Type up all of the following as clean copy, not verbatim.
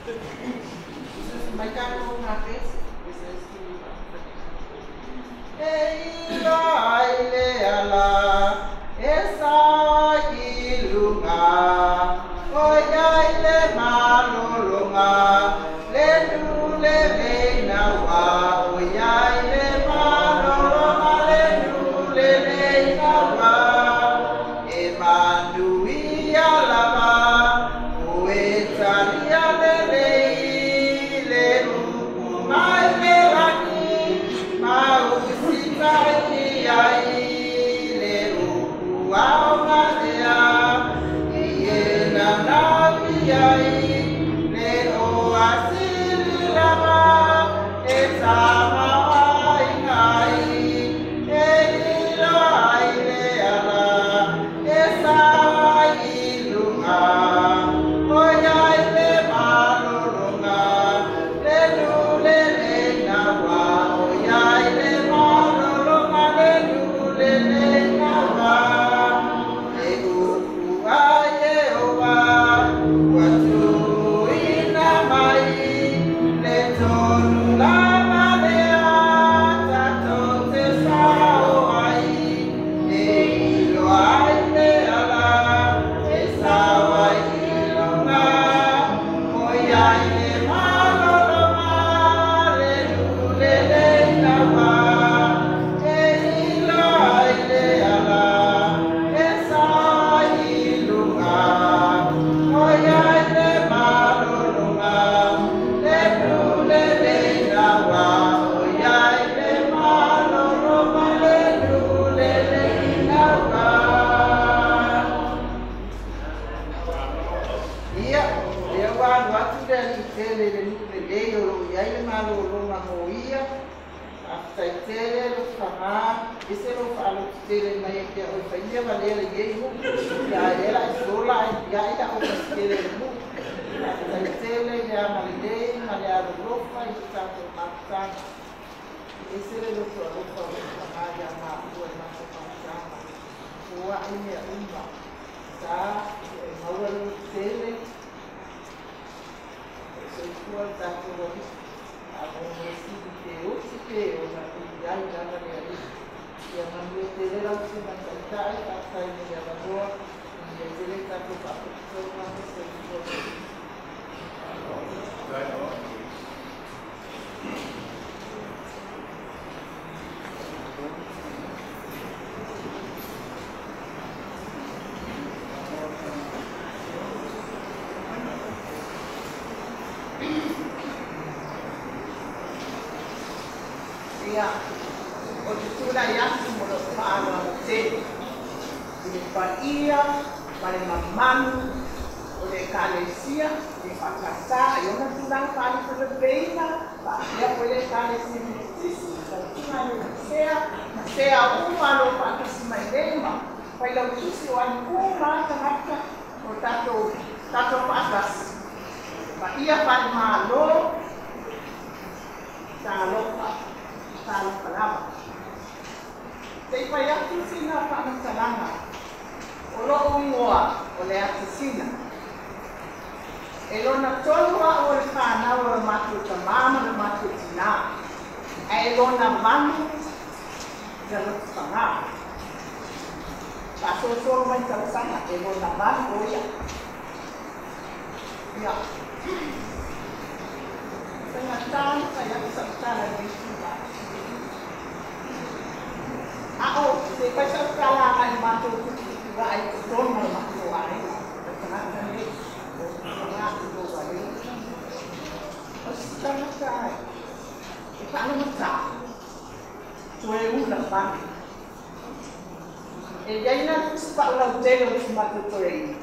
Vai cá no rapaz. Ei, ai, le, ala, essa ilunga, oi, ai, le, malolunga, le, du, le, nawa, oi, ai, le, malolunga, le, du, le, nawa, e mandui alaba, oe, talia, le, ruku, mai, le, laki, mau, ai, le, ruku, au, madea, e, na, navi, ai, le, o, asili, lama, e, sama, ai, ai, e, ilo, ai, le, ala, e, sa, ai, lunga, oi, ai, le, malolunga, le, du, le, nawa, oi, ai, le, malolunga, le, du, le, nawa, e, uku, ai, e, owa, watu, ina, mai, le, tonu, lama, lea, tato, te, sao, ai, e, ilo, ai, le, ala, e, sao, ai, ilunga, oi, ai, le, malolunga, le, du, le, nawa, e, ilo, ai, le, ala, e, sa, ilunga, oi, ai, le, malolunga, le, du, le, nawa, oi, ai, le, malolunga, le, du, le, nawa. Ia, ia wā watu rea ki tele le nupe lei o lo iai le malo o longa mo ia. A tai tele lo whanga, ese lo whaalo ki tele mai e kia oi whaia valele iei mu. Ia ela i sola e ia ila o ka tele le mu. A tai tele ia male lei, male alo lofa i tato makutanga. Ese le lo lofa o whanga ia maa ua e mata makutanga. Ua i mea uma. Sa, e maua lo ki tele. Soy cual tanto lo a como si te usi te o la ya ya la ya y a mí te de la opción de cantar hasta el de la voz y el de la tanto para todo más se ia o te tūra i atu mo lo whaano o te i le whaia, ma le mamanu o le kalesia, le whakata i ona tūra whaani ko le peina pa ia po le kalesia me tisi ka tūra le sea uma lo whakasi mai lema pai lau tusi o anu uma tangata o tato whakasi pa ia whaani maa lo tā lopa talo palama. Te pai atu sina whanatalanga. O loo ingoa o le atu sina. E lona tolua o le whanau o le matu ta mama le matu tina. E lona manu le lotu whanga. Ka sosoro mai talasanga e lona manu o ia. Ia. Tengah tāna kai atu sakutala le tua. Ao, se pai sa kala ai mato ku ai don mo mato ai. Kana ni. Kana tu do ai. Ostana kai. E kana mata. Tu e una pa. E jaina pa la tele o mato torei.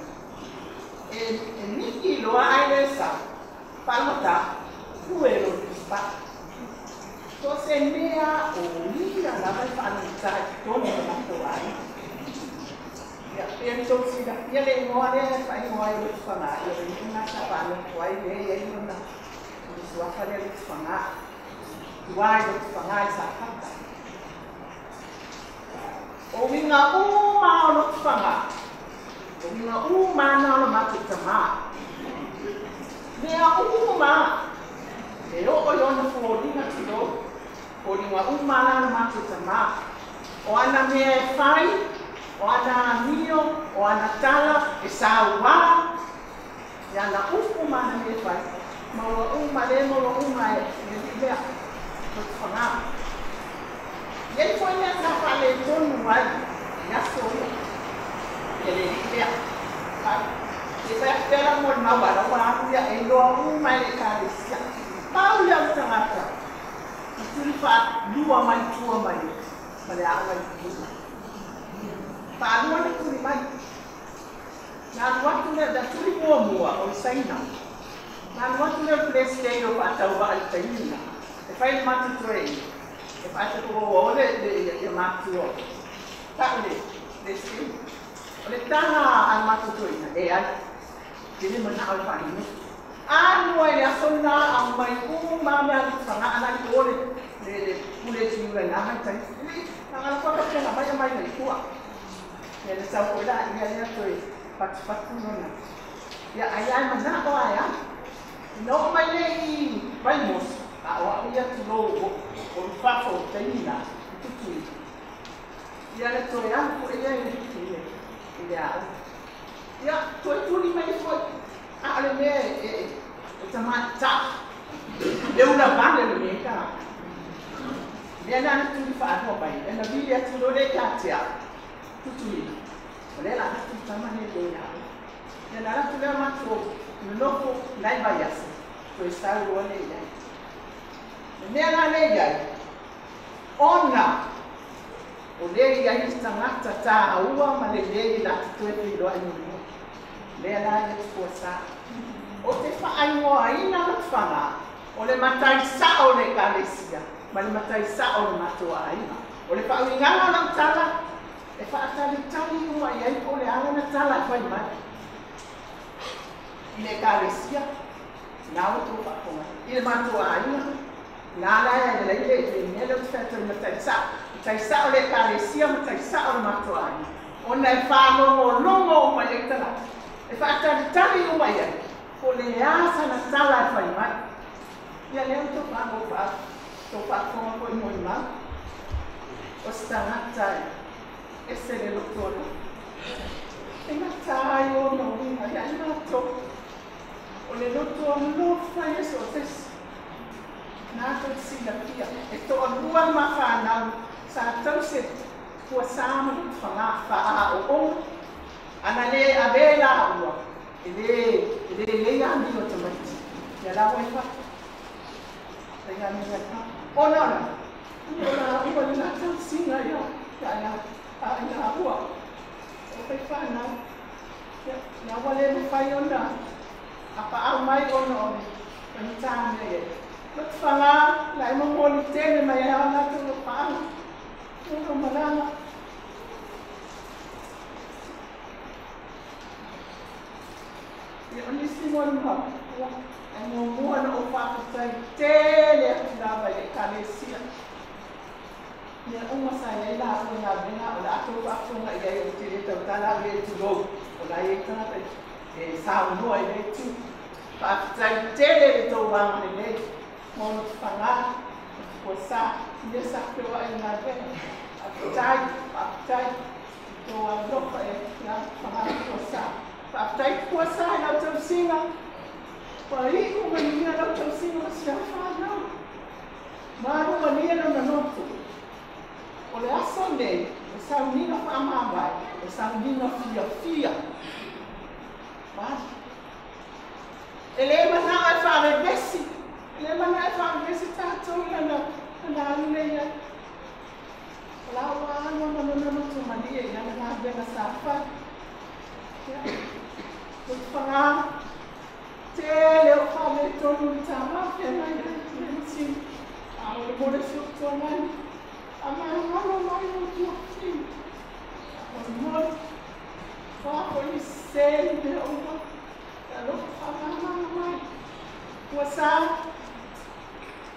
E ni lo ai lesa. Pa mata. Tu e lo pa. So se mea o lia la vai whanauta tono na toai. Ia, pia tau sida, ia le ingoa lea whai ingoa i lutu whanga. Ia le ingoa sa whana toai lea ia ingoa. Ia suafa lea lutu whanga. Tuai lutu whanga i sa kata. O winga uma o lutu whanga. O winga uma na o matu tama. Mea uma. E o yona fōringa tilo. Fōringa uma lana mātou tamā. O ana mea e whai, o ana mio, o ana tala, e sāua. E ana ufu mana mea e whai. Maua uma le maua uma e lea. Kote whangā. Iei koe mea ka whale tonu wai. Ia soa. E le lea. E vai pela mo na wara wa ia e lo mai le karesia. Pau ia tangata. Tuli fa lua mai tua mai. Male awa i. Pa lua ni tuli mai. Na lua tu le da tuli mua o saina. Na lua tu le place o pa tau ba i taina. E fai matu trei. E pa te ko o le matu o. Ta le sim. O le tanga al matu trei e ai. Jadi mana awal pak ini? Anu ya sona amai mama sana anak boleh boleh juga nak cari. Nangan apa kerja apa yang main itu ah? Ya saya pula dia tu pat nona. Ya ayah mana apa ayah? No main ni banyak. Awak dia tu lo orang faham jadi nak itu. Ya tu ya, dia ini. Ya, tu ni mai foi. Ale me tama ta. Eu na banda le me ka. Dia na tu fa ho bai. Na bilia tu lo le ka tia. Tu. Ole la tu tama ne do ya. Ya na tu le ma tu. No ko nai vai as. Tu está lo ne ya. Ne na ne ya. Ona. Ole ya istanga ta aua ma le la tu e lo anu. Lea la e kuasa. O te whaangoa ina na whanga. O le matai sa o le kalesia. Ma le matai sa o le matua ina. O le whaawinganga na tala. E whaatali tali ua i ai o le ala na tala whai mai. I le kalesia. Nā o tō whakonga. I le matua ina. Nā la e le leile e te nele o te whaata le matai sa. Matai sa o le kalesia, matai sa o le matua ina. O nei whanongo longo o mai e tala. E whaatari o mai ai, ko le asa na tala e whai mai. Ia leo tō whanau wha, tō whakonga koe moi mai. O stangata e se le lotona. E nga tai o no winga, ia ina tō. O le lotona no whai e so tesi. Nā tō sila pia, e tō alua ma whanau, sa tau se kua sāma ni whanga wha o o. Ana le abela ua. Ele le andi o tamati. Ya la wai fa. Ya ni fa. Ona. Ona ua ni na tau singa ya. Ya ua. O pe fa na. Ya wale no fa ona. Apa au mai ona ona. Ni tanga ye. Lot fanga la mo mo tene mai ana tu pa. Ona malanga. Ia ni simon ha. Amo mo na o pa sai tele na vai kalesia. Ia uma sai la ko na bina o la to pa ko na ia o tele to tala le tu go. O la ia kana e sa no ai tu. Pa sai tele to wa ne mo fanga ko sa ia sa ko ai na ve. Aptai to wa do pa e na fanga ko sa. Aptai kuasa na tau singa. Pai ko mania na tau singa sia whanau. Maru mania na notu. O le asa nei, o saunina whaamawai, o saunina fia. Mas, ele mana ai whare besi. Ele mana ai whare besi tātou na aluleia. Lawa ano na notu mania i ana ngā benga sāwhai. Whanga tele o whame tonu i tā mawhia mai na si. A o le mole whiutua mai. A mai halo mai o tua ki. O le mole. Whako i sēri me oa. Ka loko whamama mai. Ua sā.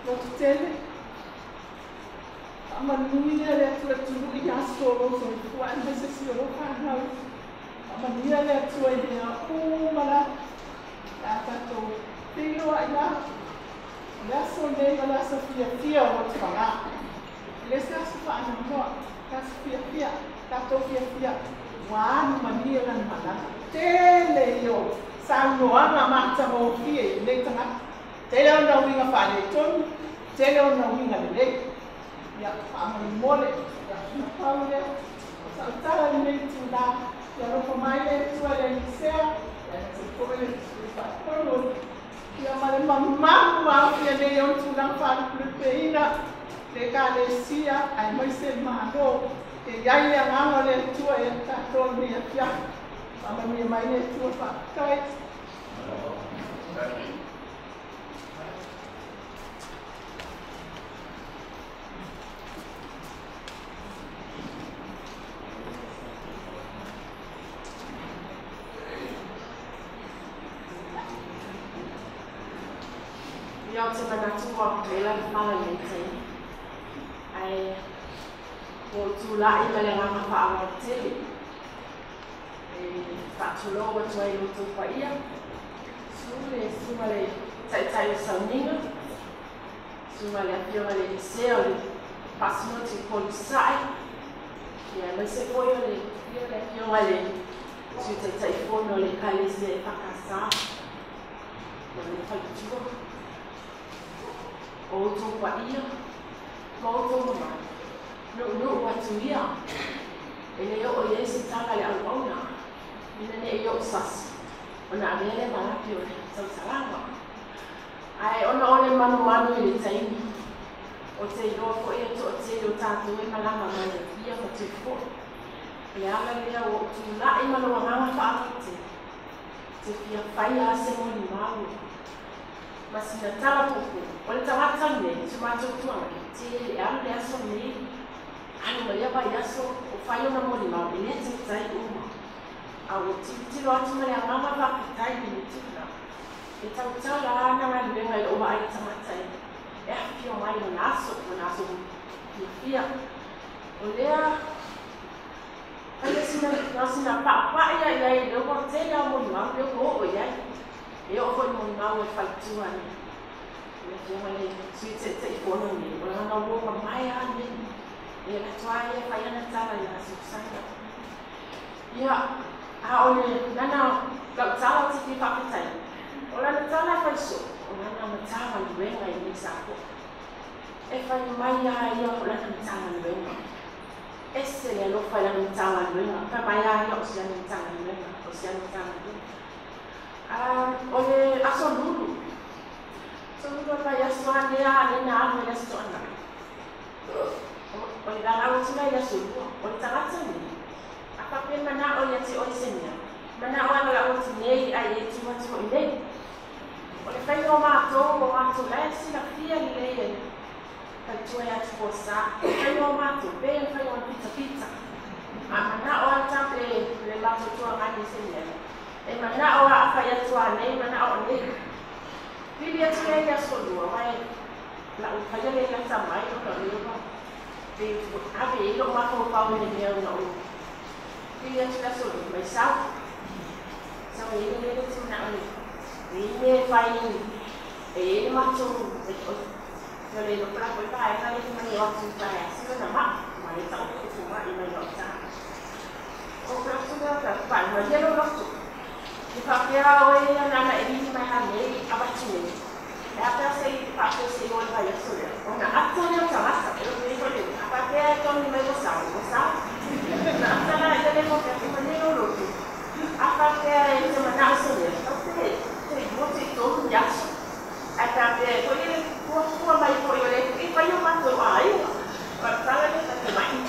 Lotu tele. A manuia le atua tunu i aso o so i kua ane se si o lo whanau. Mania le atua i mea umara. Tā tātou Tilo ila. Laso nei laso fia o tanga. Lesa sufa ana mo. Kas fia. Kato fia. Wan mania lan mana. Tele yo. Sango anga mata mo fia le tanga. Tele ona winga fale ton. Tele ona winga le. Ya amani mole. Ya paule. Saltara nei tunda. Ya ropa mai le tuale ni sea. Ya se pole polo. Ya male mamma ya ne yon tulang fa proteina. Le kalesia ai mai se mano. E yai le nganga le tua e ta ton ni ya. Mama mi mai le tua fa kai. Yo te mana tua pela mala lente. Ai o tu la I mele ngama fa ama tele. Fa tu lo wa tu ai lo tu pa ia. Sumale tai sauninga. Sumale apio le seo pasmo ti polisai. Ya me se foi le apio le tu tai fono le kalise pakasa. Le fa tu o tō pa ia, ko o tō mama. No watu ia. E ne o Yesu tanga le aluauna. Ina ne e o sasi. Ona avele malapi o tau salama. Ai ona ole manu I le taimi. O te iloa ko ia to o te o tātou e malama mai ia ko te fo. Le ala lea o tu la I manu wanganga whaakite. Te fia whai a se moni malu. Masina tala pupu. Ole tawata ne, tumato tuanga ki te alu le aso ne. Anu malia ba yaso o whai ona moni mau. Ine te tai uma. A o tilo atu mele a mama wakitai ni tila. E tau la ana mai luenga I owa ai tamatai. E hapi o mai o naso ki fia. O lea, kaya sina pa ia I leo kwa tele a moni mau. Leo ko o iai. E o foi moni mau e whaitua ni. Le fiama le suite te ipono ni. O lana woka mai a ni. E la toa ia whai ana tala I la susanga. Ia, a ole nana lau tala ti ki pakitai. O lana tala whai so. O lana matawa luenga I ni sako. E whai mai a ia o lana matawa luenga. Ese le lo whai lana matawa luenga. Ka mai a ia o si lana matawa luenga. O si lana matawa luenga. Ole aso lulu. So lulu pa yaso anea na ame yaso ana. Ole la au tuna yaso lulu. Ole tagata ni. Apa pe mana o yati o senia. Mana o ala o tinei ai e tuma tuma nei. Ole fai o mato la sina fia le. Ka tua ya tposa. Fai o mato be fai o pizza. Mana o ata le mato tua ngani senia. E mana o a whai atua nei, mana o nei. Pili atu e ia solua, mai la o whai ale ia tamai o ka rewa. Te ave e lo mako o pao ne mea una o. Pili atu ia solua, mai sau. Sau e ile le tu na ole. E ile whai e ile mato o. Yo le lo pra koe pae, ka le mani o atu tae. Sika na ma, mai tau o kuma I mai o ta. O pra tu da pra pae, mai yelo lotu. Di papia o e ana e ni mai hane abachine. E ata sei papia sei o vai asole. Ona ata ne o tamasa, pero me dijo le, papia con ni mai o sa. Ata na e le mo que me ne o lotu. Papia e se mana asole. Te mo te todo yaso. Ata pe ko ile ko mai ko ile e vai o mato ai. Ata le ta mai.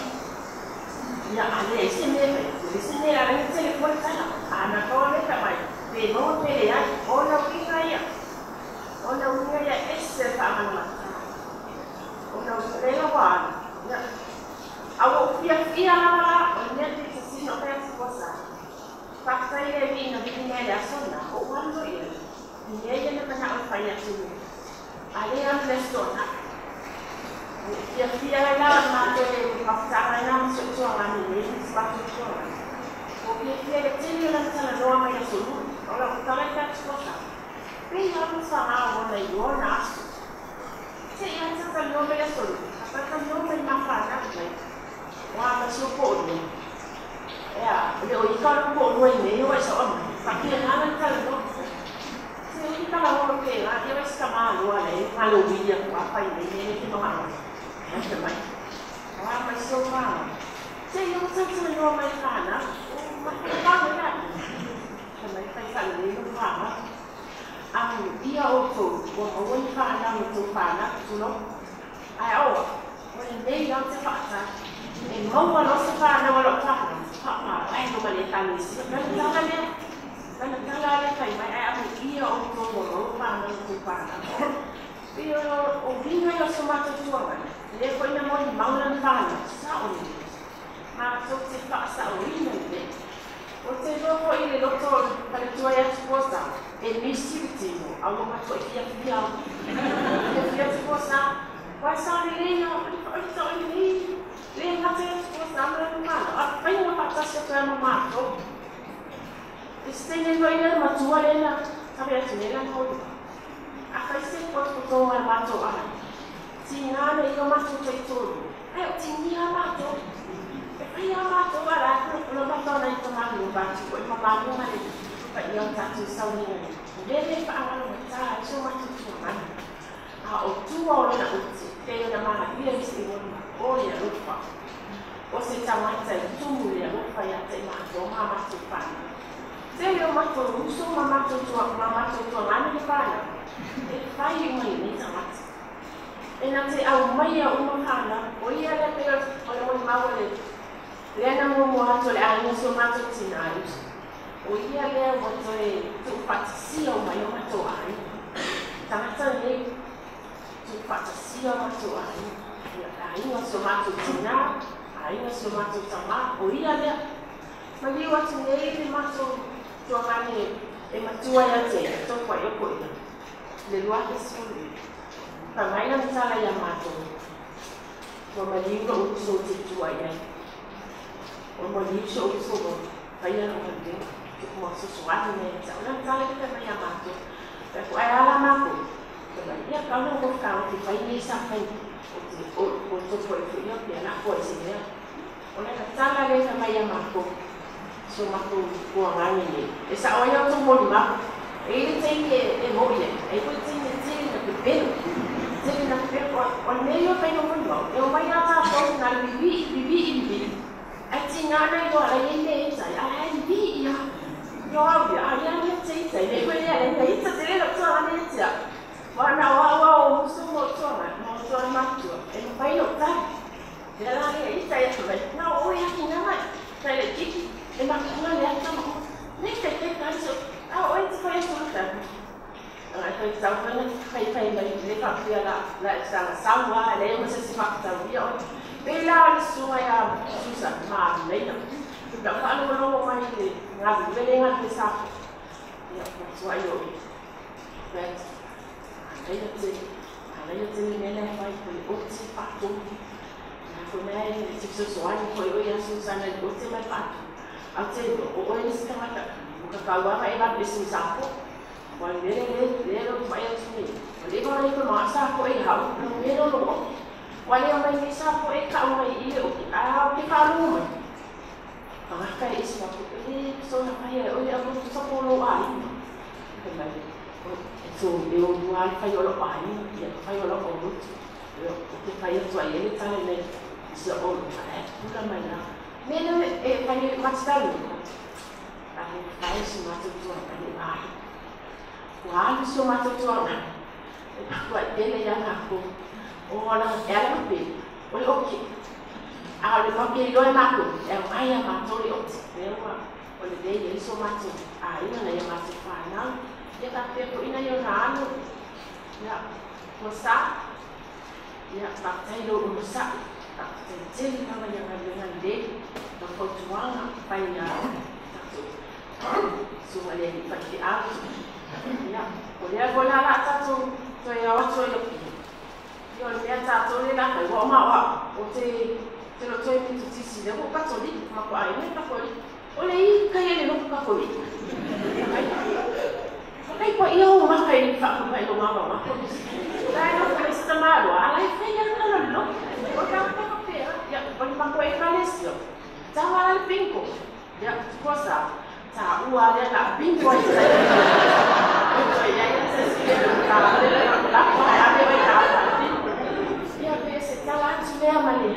Ya ale se ne la ne se ko ta. Ana kole tamai. Te no te ya, ona winga ia. Ona winga ia esse tamana. Ona winga wa. Ya. Awo fia la, ona te si no pe cosa. Fakta ile vino ya sona, o quando ia. Ninguém ainda mana o fai assim. Ali am lestona. Fia la ma te fakta na so so ani, spazio. Porque ele tinha lançado a norma e a solução. Ora, o tal é que a discussão. Pei on sa ona iona. Se ia sa no me aso. Apa no me mafana mai. Wa ka supo ni. Ya, le o ika ko no ni o sa on. Paki na ka no. Se o ika la o ke la, ia sa ma lo ale, ma lo vi ya ko apa ni ni ki no ma. Mas mai. Wa ma so ma. Se ia sa no mai kana. O ma ka na. Mai fai sa ni no pa. Ia o tō, o wai whāna o tō whāna, tūno. Ai aua, o nei au te whāta. E maua no se whāna o lo whāna. Papa, ai no male tani si. Kana tala le kai mai, ai amu ia o tō o lo whāna o tō whāna. Pio o vinga i o somata tuanga. Le koina mo i mauna ni whāna. Sa o ni. Ma tō te whaasa o ina ni le. O te loko i le loto pale tua ia tuposa. E misi tino, au ma ko ia fia. Fia tuposa. Vai sa ni le no, ai sa ni. Le mate tuposa amra no mana. A pai no patasa ka ma mato. Estene no ia ma tua le na. Sabe a tine la ko. A kai se ko to ma mato ai. Tinga le yo ma tu te to. Ai o tinga mato. Ai a mato ara no mato na to ma no ba tu ko ma ma ma le. But young tattoos so near. Then if I want to die, so much to man. I'll do all of it. They are my ears in one. Oh, yeah, look for. What's it? I want to do it. Look for your thing. Your mama to find. Tell your mother, who saw mama to mama to run the fire. If I need a lot. And I say, oh, my Umahana, or yeah, let me go on my wallet. Then I'm going to add so much tonight. O ia lea mo toi tu patisia o mai o mato ai. Tangata ni tu patisia o mato ai. Ia inga so mato tina, inga so mato tama. O ia lea. Mali watu nei ni mato tua ngani e matua ia te. To kwa yoko ina. Le luake suri. Pangaina mtala ya mato. Wa malinga uso te tua ia. O malinga uso mo. Kaya no kande. Como susuan ni, jangan salah kita banyak masuk. Tapi ayah lama aku, dia kalau kau ni sampai untuk itu dia nak buat sini. Oleh salah dia sama yang masuk, semua tu buangan ini. Esa orang tu mau mak, ini tinggi emosi, itu tinggi nak bel, tinggi nak bel. Orang ni yo pengen mau, yo banyak apa nak bibi. Aci ngana yo ada ini saya, bibi ya. Yo dia ayah ni cerita, dia punya ni cerita dia nak cakap ni dia. Warna wow semua cakap, mau cakap macam, bayi tak. Dia lagi saya sebab, nak orang yang nak saya cik, emak mana yang sama. Ni kita kasih, orang tu kaya sudah. Kalau tahu ni, kaya ni tak dia lah sama, dia mesti simak tahu dia. Bila semua yang susah, mah ni. Tak kalau mai ngadu belengan besar. Ya, macam itu. Baik. Ada yang ni nela fai pun otsi patu. Aku ni sesuatu kau yang susah ni otsi mai patu. Aku orang ni sekarang tak. Bukan kalau apa yang besi sapu. Kalau dia lu bayar sini. Kalau orang itu masa kau ihau, dia lu. Kalau yang mai sapu kau mai ia, kita kalau Akai isma ko so na kaya o ya ko sa polo ai kembali so eu dual kayo lo ai ya kayo lo o yo ke kayo so ai ni tale ne so o pula mai na meno kayo mastal ai kai si mato to ai ai wa so mato to ko dele ya na ko o na ya na pe o okay. Kalau dia pakai dua maku, yang ayah matori ot, memang oleh dia jadi so macam, ini na yang macam final, dia kata aku ini yang ranu, ya, masak, ya, pakai dulu masak, pakai jadi nama yang dengan dia, kau tuang apa yang, semua dia dipakai aku, ya, boleh aku nak satu, tu yang awak tu yang, dia satu ni nak bawa mawa, okey. Kalau saya minta sisi dia, aku kasih dia, aku air ni kasih. Oleh kaya dia nak kasih. Ai pa ia o makai fa ko mai lo mama. Dai no ka sta malo, ala fa ia no. O ka pa pera, ya pa pa ko e kalesio. Tawa al pinko. Ya cosa. Ta ua le la pinko ai. Ya ya se si ta la pa ya me vai ta. Ya pe se tawa tu le amale.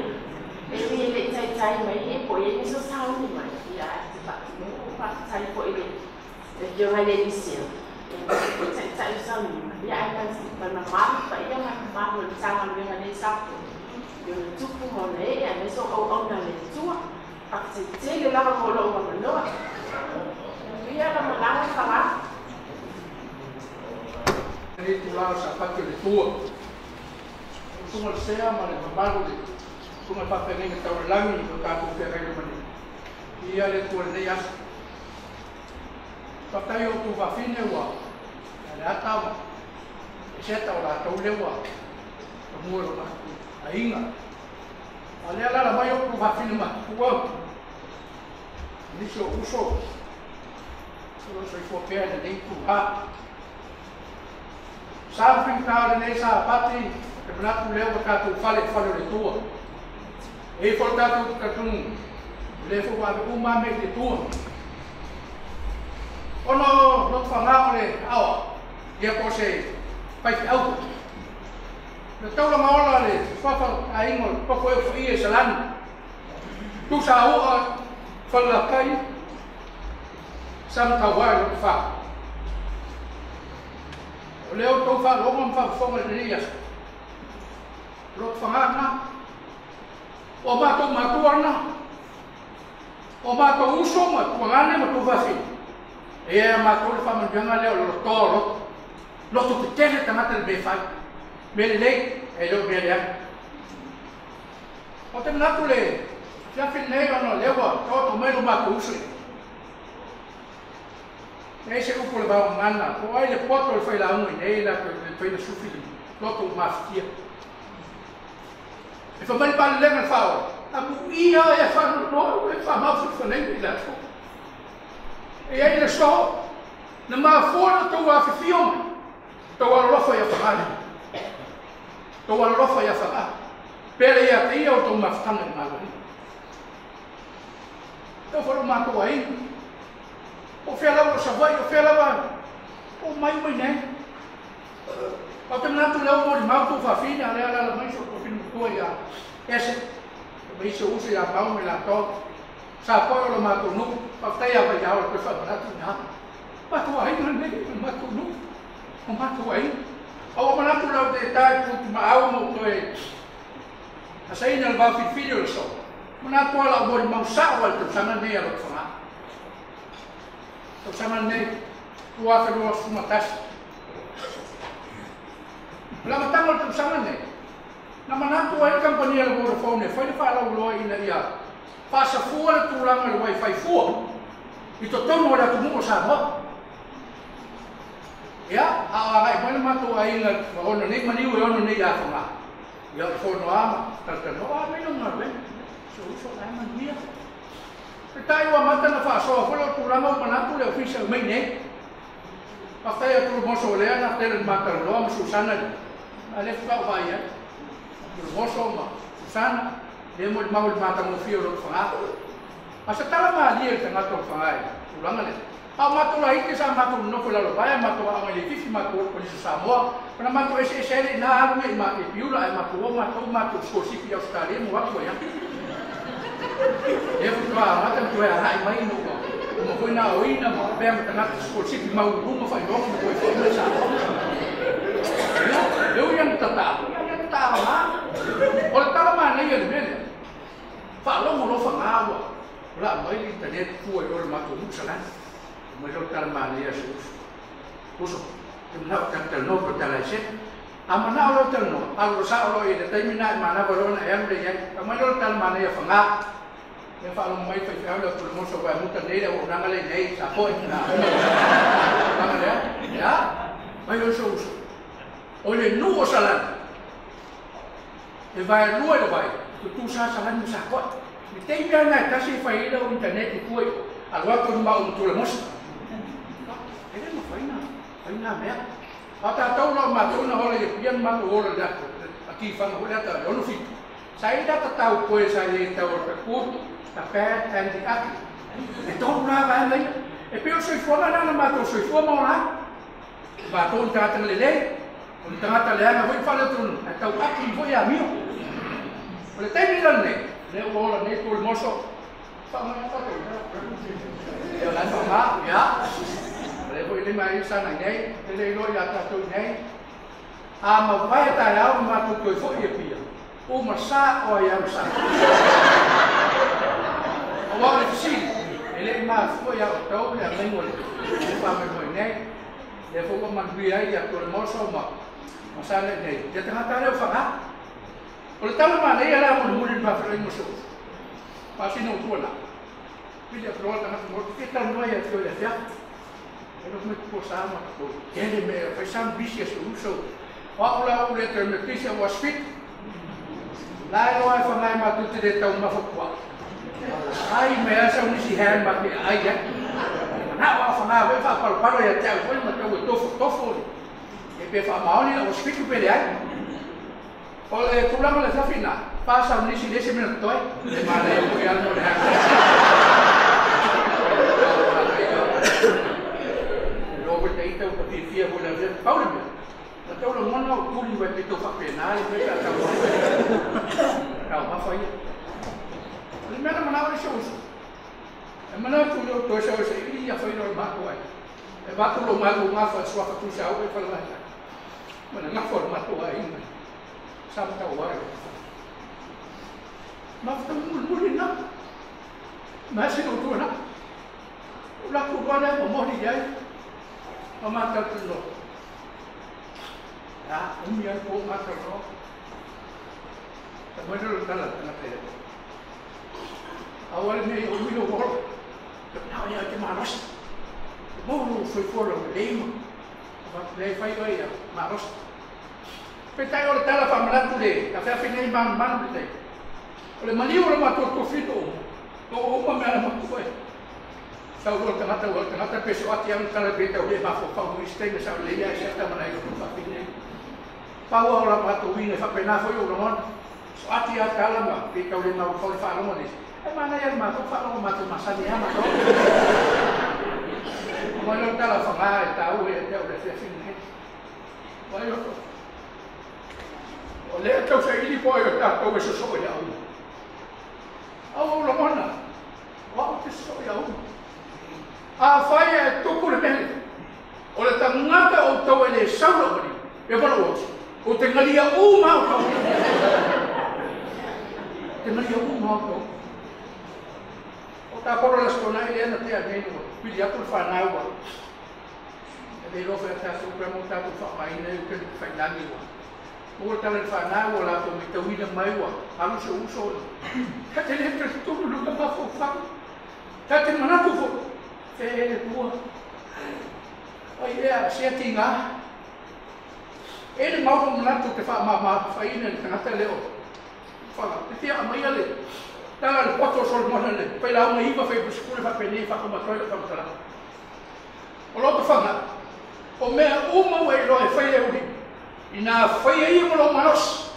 E le tai mai e po e so sa ni mai. Ya pa tai po e. Yo ngale disia. Tại sao mình ai đang mà má vậy đó mà má mình sao làm việc này sao rồi chúc cô mà lấy à mấy số ông là lấy chúa hoặc chỉ chế được làm một lỗ mà mình nữa bây giờ là mình làm cái sao á ini tulang sampai ke tua semua saya malah baru ni semua pakai ni kita ulangi untuk aku pakai ni mana ia le tua ni ya pakai tu vafine wa ada tahu saya tahu lah tahu lewa semua rumah ainga ada lah banyak tu vafine mah tua ini so uso terus saya pakai ada itu ha Samping kau ni sahabat kebenar tu lewa katu fale le tua. Fale katu katung lewa wabi umam le tua. Ono not fangau le awak dia kose pai au. Le tau la maola le fafa aingol poko e salan. Tu sau fala kai sam tawai lo fa. Leo tau fa longa fa fonga ni ya. Lot fangana. O ma to matuana. O ma to uso ma tuangane ma tu vafi. E ma to fa ma janga leo lo toro. Lo to tele tamata be fa. Mele le e lo be ya. O te na le. Ya fin nei ono lewa to me lo ma to uso. Ese grupo le va a mandar, o aí le potro foi lá um e lá foi na sua filha, logo uma filha. E foi mal para le na fao, a buia é fa no, é fa mal foi nem lá. E aí le só, na ma fora to a fion, to a lofa ia falar. To a lofa ia falar. Pera ia ter o to ma ftanga na ali. To foi uma to aí. O fela o savai o fela va o mai né o que não tu leu o mal tu fafina ela mais o fim do ia esse me isso usa ya pau me la to sa po lo mato nu pa tai ya vai ya o que fa na tu na pa tu ai não ne mato nu o mato ai o mana tu leu de tai tu ma au mo to e asai na va fi filho so mana tu la mo mau sa o tu sana ne ya lo fa sama nei tua kedua semua tas. Lama tanggal tu sama nei. Nama nanti wai company yang Vodafone ni, foi falar o loi ina ia. Passa fora tu lang el wifi fora. Itu tomo ada tu mo sama. Ya, awak mana matu ai na ono ni mani ono ni ya fanga. Ya fono ama, terkeno ama no ngabe. So ai mania. Tayo mata na fa so folo programa manatu le official mai ne pastai a promoso le na tele mata lo am Susana ale fa vai ya promoso ma Susana le mo mau mata mo fio ro fa asa tala ma ali te ngato fa ai ulanga le a matu la ike sa matu no ko la lo vai matu a le fifi matu ko ni Samoa para matu ese ese na arme ma e piula e matu so si pi Australia mo wa ko ya eu fui lá, mas tu é a raiva aí no não foi na oina, mas bem que na escola que mal rumo foi logo não foi mais eu ia tata lá olha tava mais nem ele mesmo falou não falava lá mas ele internet foi olha matou muito salan mas eu tava mais nem isso uso não tem não para teleset amana lo terno algo sa lo ide termina mana balona yang de amalo tal mana ya fanga ya fa lo mai fa fa lo por moso va muta neira o nangale nei sa po na ya mai lo so ole nu o salan e vai nu e vai tu sa salan sa ko ni te ya na kasi fa ida o internet ku algo ko ma un tu lo moso ele no fa na Ai nga mea. A tātou no mātou na hora e pian mātou hora le ako. A ki whanga hore ata e ono fitu. Sa i rata tau koe sa i tau o te kūtu, ta pēr and the aki. E tōnu rā vai mai. E peo soifua na mātou soifua maona. Mātou ni tangata le lei. O ni tangata le ana hoi whale tonu. E tau aki hoi a mio. O le taimi lan nei. Ne o ora nei tōle moso. Whanga e tātou. E o lai whanga, ia. Le hoi le mai sana nei. E le loi a tātou nei. A ma vai ta au mātou koe fo e pia. O ma sa o ai au sa. O wa le si. Ele ma fo ia o tau le mengo le. Le pa me moi nei. Le fo ko man bia ia ko le moso ma. Ma sa le nei. Te tangata le whanga. O le tala ma nei ala mo muri ma fo mo so. Pa si no tuana. Pili a proa tangata mo ke tal noi a tio ia fia. Ero me ko sa ma ko. Kene me fa sam bisi so uso. Wa ola o le te me pisa was fit. Lai no ai whangai matu te re tau mawhakua. Ai mea sa unisi hea ma te ai ya. Nā wa whangai we whapalparo ia te au koi ma tau e tofu. E pe whamaoni la was fitu pere ai. O le tulanga le whawhina. Pasa unisi lese mena toi. E mana e mui ano le hea. Logo te itau ka pifia hula vea. Paule mea. Na tau la mona o tuli wai pito whapenari, me ka tau kau mawhai. Ni mena manawa ni shausa. E mana tuli o toa shausa, i ia whaino i mako ai. E mako lo mako ngawha swafa tu shau e whalai. Mana ngawha o mako ai ina. Sama tau wai. Mawha muli na. Masi no tua na. Ula kuwana o mohi iai. Mamata tulo. Ya, umbian ko mata ro. Tamano lo tala na pere. Awal ni umilo wor. Na ya ke maros. Mo foi fora o leimo. Ba lei fai vai maros. Petai o tala fa malatu de, ka fa fini man de. O le mali o ma to fito. O ma me ma ko foi. Sa o tangata peso ati ang tala beta o le ba fo fa mo stay sa le ya sa ta mana o fa fini. Pau ora pato wine fa pena foi o non. So ati a calma, que o le mau foi fa non is. E mana ia ma fa non ma tu masani ama to. Mo non tala fa mai ta o e te o le fin. Vai o. O le to se ili poi o ta o so so ia o. Au lo mona. Wa te so ia o. A fai e tuku le mele. O le tangata o to ele sauro ni. E para o. O te ngalia uma o kau. Te ngalia uma o kau. O ta koro las kona i ena te anenu. Pili atu whanau wa. E de rofe a ta supremo tatu whamaina i uke whainangi wa. O tala i whanau wa lato mi te wina mai wa. Alu se uso. Ka te letra tunu luka mafo whau. Ka te manatu fo. Te e tua. Ai ea, sia tinga. Ele mau ko manato te fa ma faina ni tangata leo. Fala, te tia mai ale. Tala le poto sol mo le. Pe la uma iba fe skule fa peni fa ko matroila fa tala. O lo to fanga. O mea uma we lo e fai uri. Ina fai ai mo lo manos.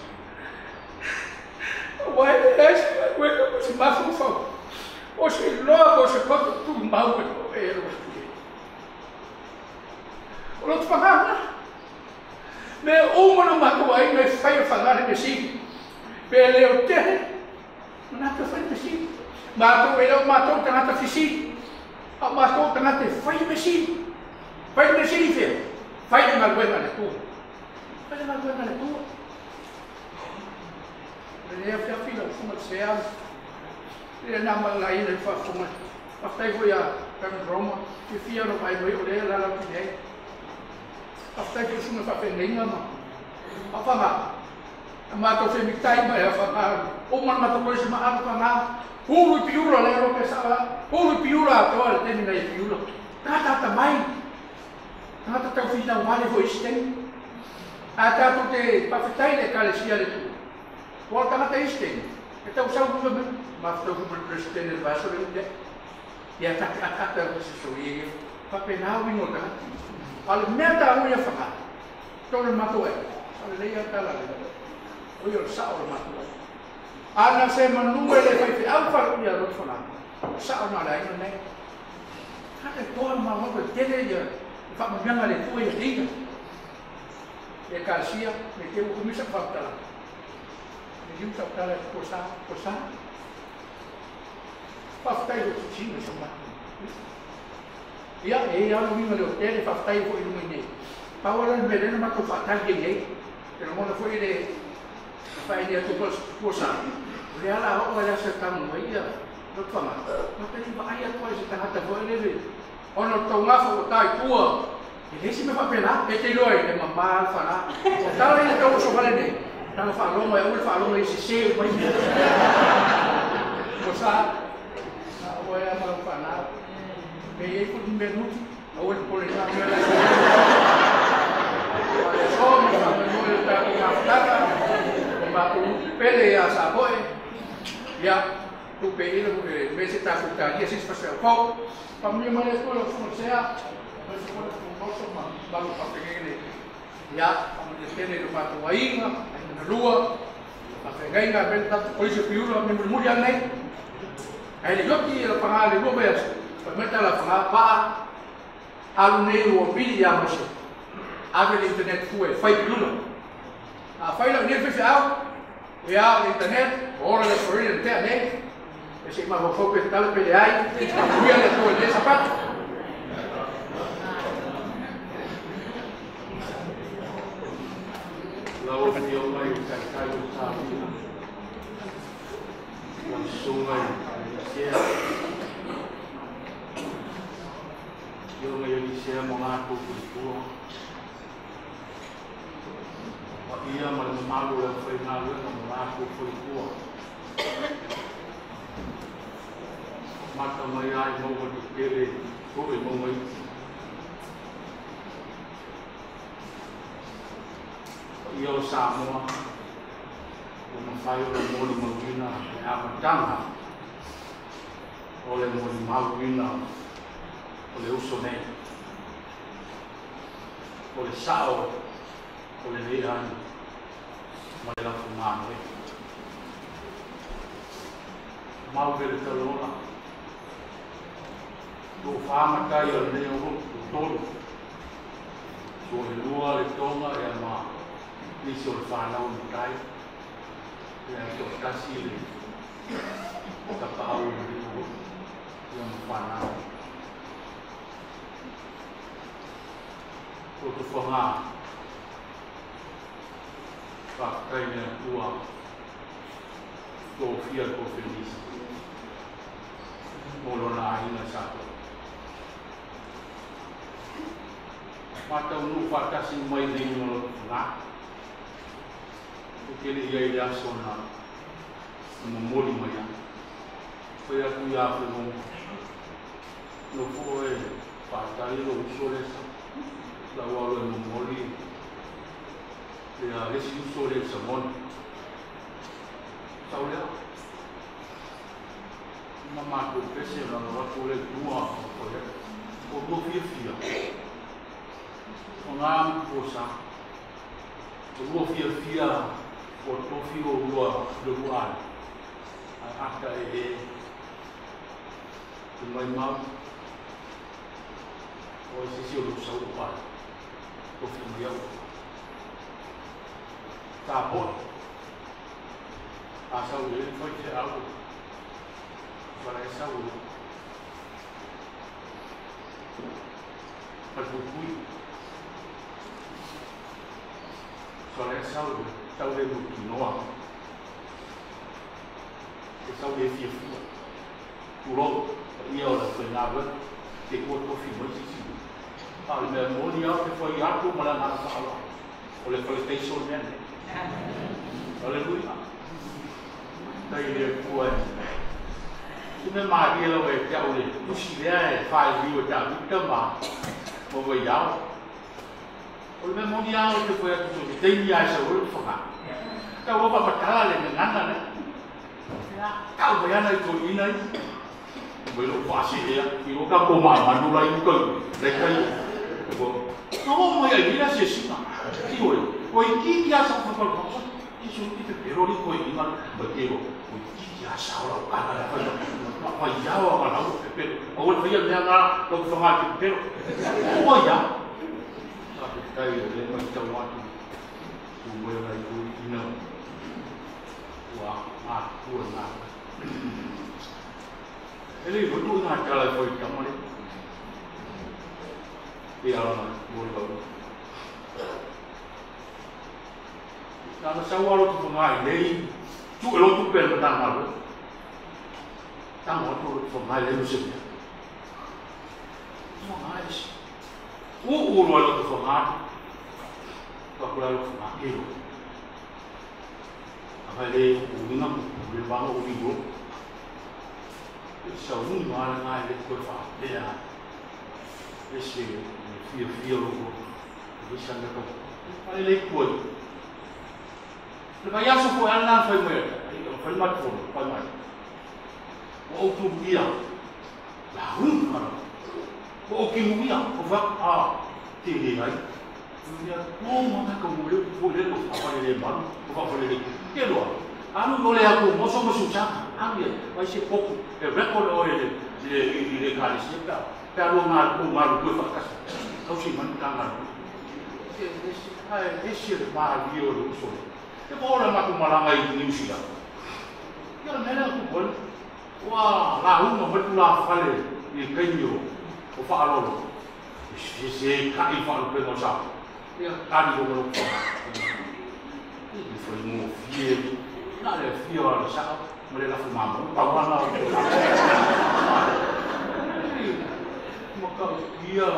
O vai es we ko si ma fu fa. O si lo ko se ko tu mau e lo. O lo to fanga. Me uma no mato ai me fai falar de si. Pele o te. Mana ka fai de si. Mato ele o mato tangata fisi. A mato tangata fai de si. Fai de si fe. Fai de mal buena le tu. Fai de mal buena le tu. Ele ia fila fuma sea. Ele na mala ele fa fuma. Aftai voia kan Roma. Que fia no pai voia ole la la pide. After que isso não vai fazer nenhuma, a falar, a mata o femitai vai a falar, uma mata coisa mais a falar, puro piura lá eu pensava, puro piura agora termina aí piura, tá também, tá tão final vale vou estem, a tá tu te para fitar de calecia de tu, volta na estem, então o salvo mesmo, mas tu como presidente vai sobre o dia, e a tá você sorrir, para penar o inotante. Ale mea ta uia whaka. Tōne matua e. Ale leia tala le. Oi o sao le matua. Ana se manua le whai te au wharu ia rot whana. Sao na la inga nei. Hake toa ma wako tene ia. Whakamianga le tua ia inga. E kāsia, me te ukumisa whaktala. Me yuta whaktala e kosa. Whaftai o tutinga sa matu. Ia e alo minga leo tere whaftai o ilunga nei. Pawala me rena matu whaktai nei. Pero mona foi le whai ni atu kosa. Le ala hoa le asa tamu ia. Rotwama. Mata ni wa ai atu ai se tahata foi le. Ono tau ngafa o tai tua. E lesi me whapena, e te loi, e mamā whana. O tala i tau so whale nei. Tanga whalonga, e ule whalonga i se seu mai. O sa, na oe a mara whana. Me e kutu me nuti, a ule pole na mea lai. E so, me whama noe o tāku ngā whataka. O mā u pele a sa hoe. Ia, tupe ina me se tāku tāria sis paseo kou. Pamia mai e koe o whamasea. Baru papengene ya amunetene lo matu ainga na lua papengainga ben tatu polisi piura me muri anai ai yoti la pangale lo bes pameta la pa alu nei o bili ya mose ave internet fu e fai piura a fai la ne fe au ya internet ora le sorride internet e se ma vo foco tal pele ai via le to de sapato. Lau fio mai kai o tāpu. Wan sungai sea. Io mai o sea mo ngātu kurikua. Wa ia ma le malu e whai ngālu e mo ngātu kurikua. Mata mai ai mo wa ni kere ko e mo mai. Ia o Samoa, o mawhai o le mori mawina e amatanga, o le mori mawina o le uso nei, o le sao, o le leihani, ma le lafu mānoe. Mau le talona, o whamatai o le neo o tolu, so le lua le tonga e a maa. Nisi o whanau ni kai, e a to kasi le kapau ni o yung whanau. O to whanga, whakai ni a tua, to fia ko whenisa. Molo na ahina sato. Matau nu whakasi mai ni o whanga. Kele ia i aso na mori mai a. Koe aku ia afe mo. No fo e whātai lo uso resa. La walo e mori. Le a resi uso resa moni. Tau lea. Mama ko pese na wako le tua o le. O do fia. O ngā mposa. O do fia. O tofi o lua luan aka e mai mau o sisi o lu sau pa tofi mai au ta po a sau le foi te au para sau para pui para sau sau le muki noa. E sau le fia fua. Uro, ia o la whenava, te kua tofi mai sisi. Pa le mea moni au te whai aku ma la ngana whaala. O le PlayStation mene. Aleluia. Tai le kua e. Ine maa ia lau e te au le usi lea e whae riu e ta vita ma. Mo wai au. O le mea moni au te whai atu so te teini ai sa uru whaka. Kau apa patala le ngana ne. Kau bayana i ko ina i. Belo pasi dia, i o ka po mai manula i ko. Le kai. Ko No, mai ai mira se sina. Tio, o iki ki asa fa pa pa. Isu ki te pero ri ko i ma ba tio. O iki ki asa ora ka na fa. Pa ya wa ma na o pero. O fa ya me na lo fa ma ki pero. O ya. Sa te kai le ma ta wa tu. Tu mo na i ku ina. Wa ma ku na. Ele betul nak kalau kau ikan mana? Dia orang boleh kau. Kalau sawal tu pengai, dia tu elok tu pen petang malu. Tang tu pengai dia mesti. Pengai sih. Lalu tu pengai. Kau lalu pengai itu. Apa dia ungin boleh bangun ungin tu. Sau nung mà ngay để coi phá đây à cái gì phía luôn cái sao nó không phải lấy quần rồi bây giờ số anh đang phải mệt phải mất phồn phải mệt ô tô bia là hưng mà ô kim bia có vắt thì gì đấy ô mà cái công việc phụ lên một phải lên bán có phải lên cái đồ anu boleh aku mosok susah ambil masih pokok rekod oleh di kali siapa kalau malu tu fakas kau sih mentangan esir mahal dia usul tapi orang aku malah ngai ini sudah ya mana aku pun wah lahu betul fale di kenyo ko falo si kai falo pe no sa ya tadi dulu ini foi mu fiel nak ada fior sah mereka fumam bawa lah maka dia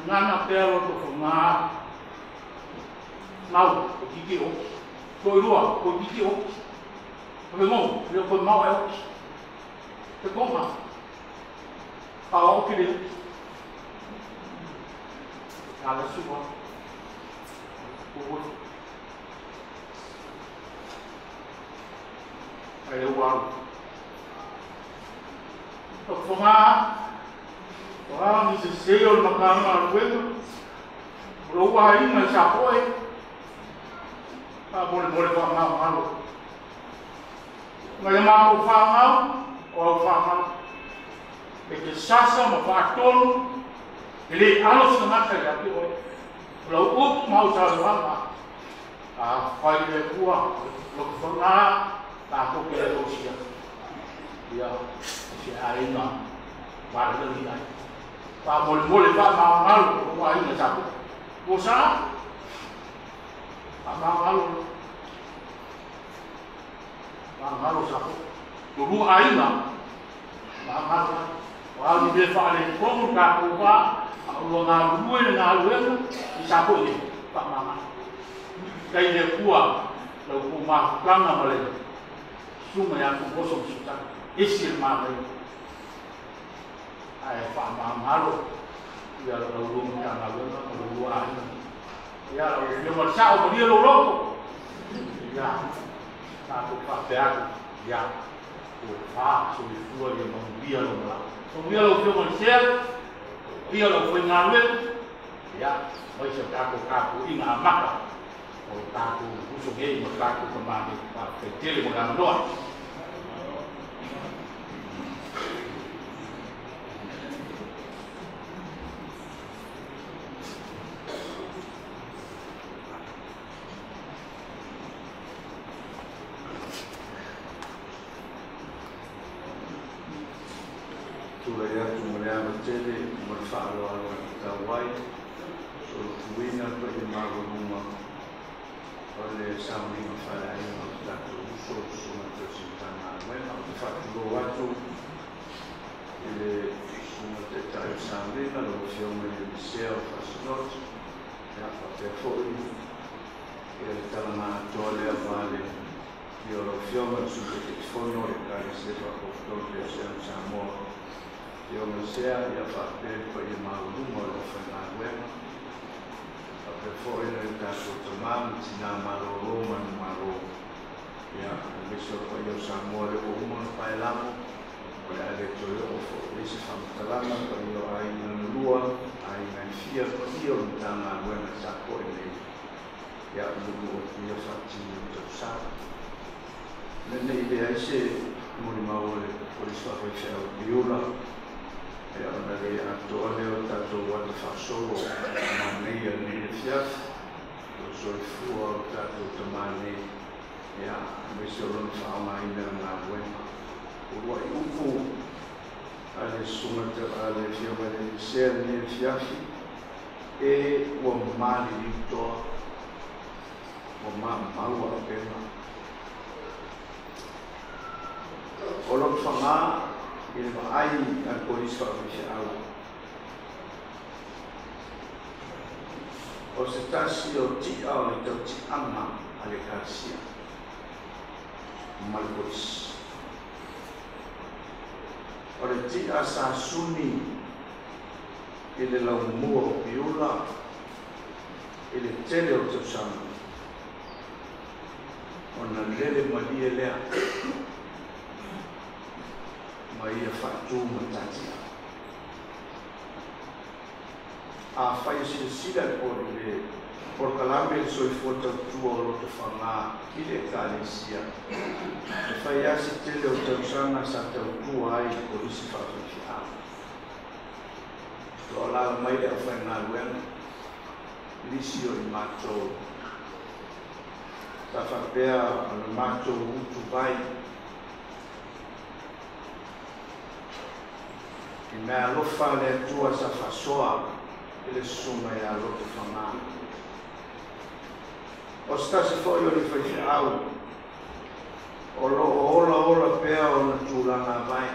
nana pelo tu fumam mau gigi o doi dua o gigi o tapi mau dia pun mau el terkoma kalau kiri kalau semua ada uang. Orang mesti sejauh makanan aku beruang ini macam apa? Tak boleh faham malu. Macam aku faham, orang faham. Kesasa memfaton. Jadi alus dengan saya tu. Kalau up mau cari apa? Fai dia uang. Kalau faham. Aku kira usia, dia usia hari mana, baru lagi hari. Pak boleh pak malu, rumah ini macam apa? Bosan, pak malu siapa? Dulu hari mana, malu. Orang dia pak ada pun kaku pak, orang ngalu siapa ni? Pak mama, kayak dia kuat, lalu rumah pelan malah. Cuma yang aku kosong susah, isil malu. Ayah pak malu, dia lalu yang lalu ya lalu dia bersau dia lalu, ya satu kafe aku, ya, sudah tua dia dia lalu dia bersel, dia lalu pengamen, ya, macam kaku ingat mak. Aku busuk ini aku kembali kecil mudah mudahan. Tulaya tumulya macam berfalu kawai, so tuina perjemaah oleh sambil mafalai waktu usul semua tersimpan nama faktor waktu ini semua tercari sambil lalu film Eliseo Fasnot yang pakai foil yang dalam jualan apa dia film sudah difonor dari sebuah faktor yang sama dia Eliseo yang pakai perjemaah rumah oleh Foi nel caso tomam sina malo ya besok ko yo samore ko umon pa elamo ko le ale toi o fo le se whamatalanga pa i o ai na lua ai ngai fia pa i o tanga wena sa ko e le ia lulu o i o whati o tau sa nene i le aise mori maole o le swa koe o biula e ana le atoa leo tatou wata whasolo ma nei a nei le fiaf o soi fua o tatou tamane ia me se o lona whaamaina ngā wena o wai upu ale sunga te ale fiawa le sea ni fiafi e o mali litoa o maua a pena o lo whanga i le ai a polis whawhisha au o se tasi o ti au le tau ti ama a le karsia mal polis o le ti a sa suni i le lau mua o piula i le tele o tausanga o na lele malie lea ma ia whaatu matatia a whai sila o le porkalame le soifua tautua o loto whanga i le kālesia e whai asi tele o tausanga sa tautua ai o isi whawhiwhi a to ala mai le a whai ngā wena lisi o i mātou ta whapea o le mātou utu vai i mea lofa le atua sa whasoa i le sunga i a loto whanga o stasi foi o le whaifi au o lo ola pea o na tūlanga vai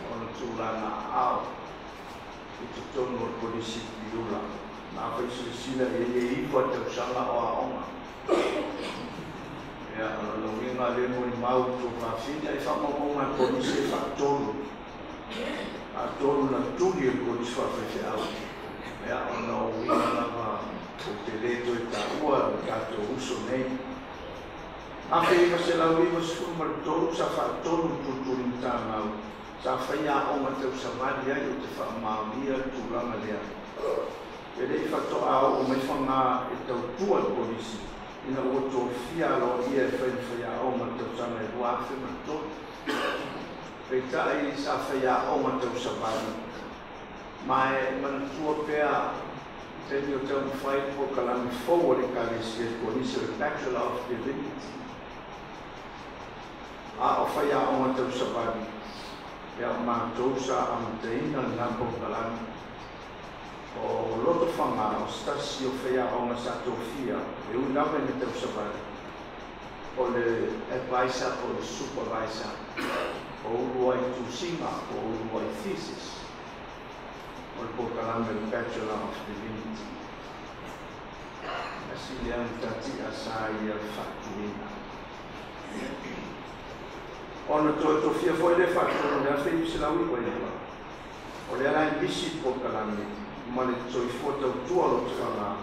o na tūlanga au i te tonu o polisi piula na whaisi sila e iwa te usanga o a onga ea o lo winga le mo i mau tō whawhina i whamamonga polisi whaatonu a tonu na tuli e polisi whawhifi au ea o na o winga lava o te leto e ta ua o kato uso nei. Ake ima se lau ima sifu maritoru sa whaatonu tuturi mtāngau, sa whaia o matau sa mali ai o te whaamāmia tūranga lea. E rei whatoa o mai whanga e tau tua polisi, ina o tō fia lo ia e whaia o matau sa mai ruafe maritoru. Pei tai sa whaia o matau sa mali, mai manatua pea Then you don't fight for Kalami forward in Kalisi Police Bachelor of Divinity. A ofaya o matau sabani. Ya matosa amteina nampo Kalami. O loto fanga o stasi ofaya o masatofia. E unava ni tau sabani. O le advisor o le supervisor. O uruai tusinga o uruai thesis. O le Kalami Bachelor of Divinity. Asili yang tati asai ya fatuina. Ona to fia foi le fatu le afi silawi ko ia. O le ala bisi po Kalami. Male to foto tu alo tsana.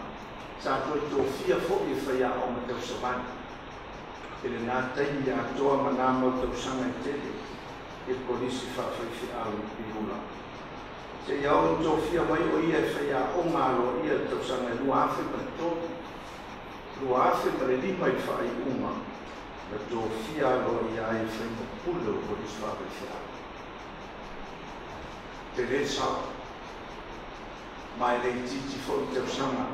Sa to fia fo i fa ya o mate saban. Ele na tai ya to manama to sanga tele. E polisi fa fi au piula. Se iau to fia mai o ia fa ya o malo ia to sanga lua afi to lua afi per di mai fa i uma la to fia lo ia e fa i pullo po di sua fia Teresa mai le titi fo to sanga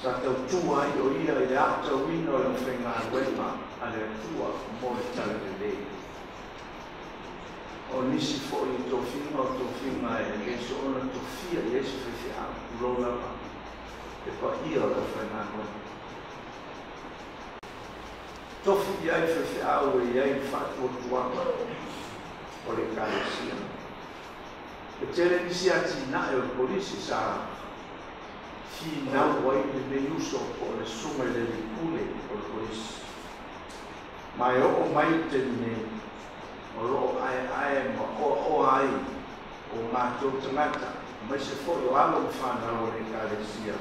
sa to tua o ia e ata wino lo fa nga wema ale tua mo tala de o nisi fo i to finga e le so ona to fia yesu fe a rola e pa ia la fena no to fia e fe a o ia i fa to tua o le kalesia e tere nisi ati na e o polisi sa fi na wai le uso o le suma le pule o le polisi mai o mai tene o lo ai o ai o matou tangata mai se foi o alo whana o le kalesia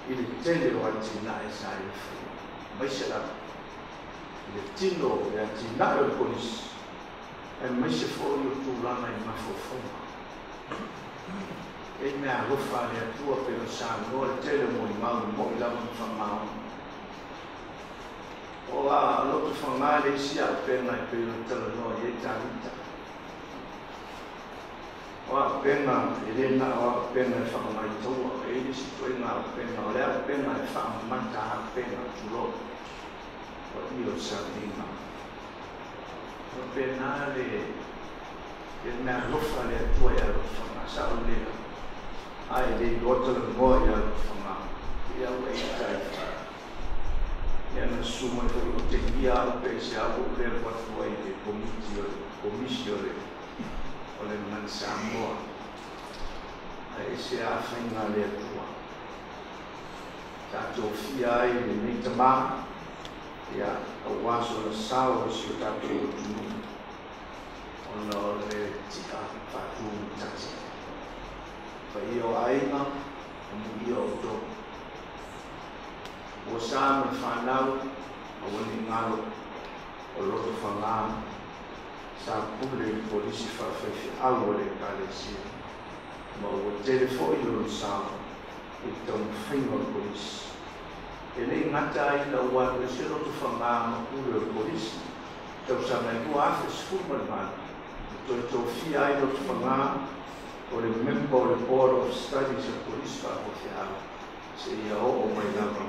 i le tele o atina e sai mai se la i le tino e atina o polisi e mai se fo io tu lana i mafofoma e me alofa le atua pe o sa no le tele mo i mau mo i lava whamau o a loto whangare si a pena i pe o tala no i e tarita o a pena e rena o a pena e whangai taua e ili si toi ngā pena o lea pena e whamamata a pena tulo o i o sa ringa o pena le e mea lofa le atua e alofa ngā sa o lea ai le gota le moa i alofa ngā i au e tai ia na suma o te ia au pe se au le watu ai le komisi o le man Samoa ai se a whainga le atua tato fia ai le nei tamā ia au waso la sao si o tato o tunu ona o le tika whatu tati pa i o ainga o mu i o to o sa me whanau o wani ngalo o loto whangā sa pule i polisi whawhawhi au o le kalesia ma o telefo i loro sao i tau whainga o polisi e nei ngata ai la ua le se loto whangā ma pule o polisi tau sa mai kua awhi sfuma le mani to to fi ai loto whangā o le member o le board of studies of polisi whawhawhi au se ia o mai lama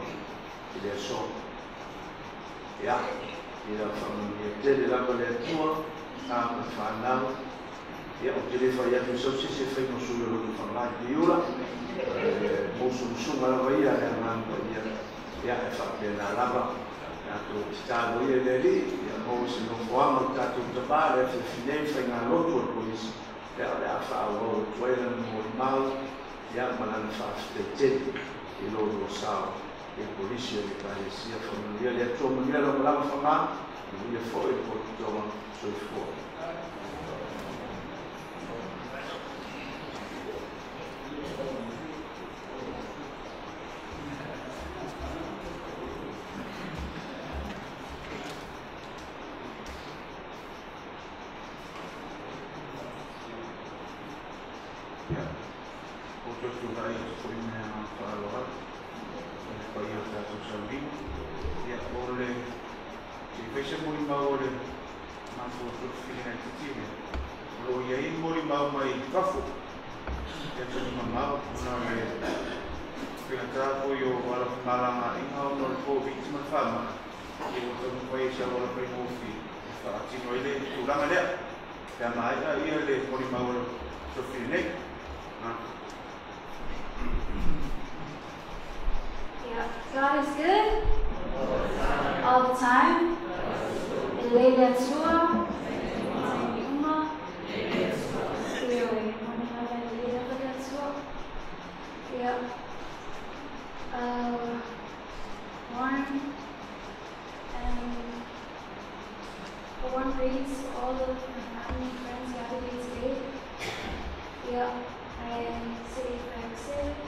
i le aso ia i la whangia tele lama le atua a me whanau ia o te lefa ia te sausi se whaino sura loto whangā i ura mosu musunga lama ia e ngāmpa ia e whapena lama Tato talo ia le li, ia mo se no foama tato tabare e whinei whainga loto o polisi. Ia le a whaau o tuela mo i mau, ia malana whaafetete i loro o sao. E polisi o le kalesia whamulia le atua mulia lo malama whama, i mulia fo e po toa soi fo. God is good all the time. One reads all of my family and friends gathered today. Yeah, I say Brexit.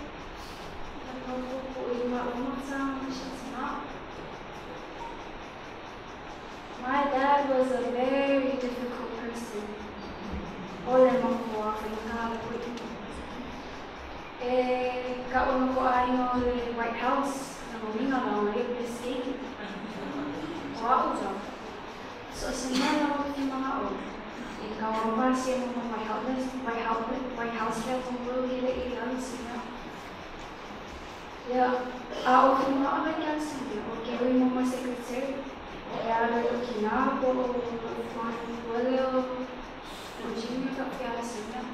My dad was a very difficult person. The White House, so sinalo ki mga o. Ikaw ang siya ng White House kaya kung ilan sila. Yeah, ako kung makakagyan sila, o kaya yung mga secretary, kaya lalo kinako, o wala o junior kaya sila.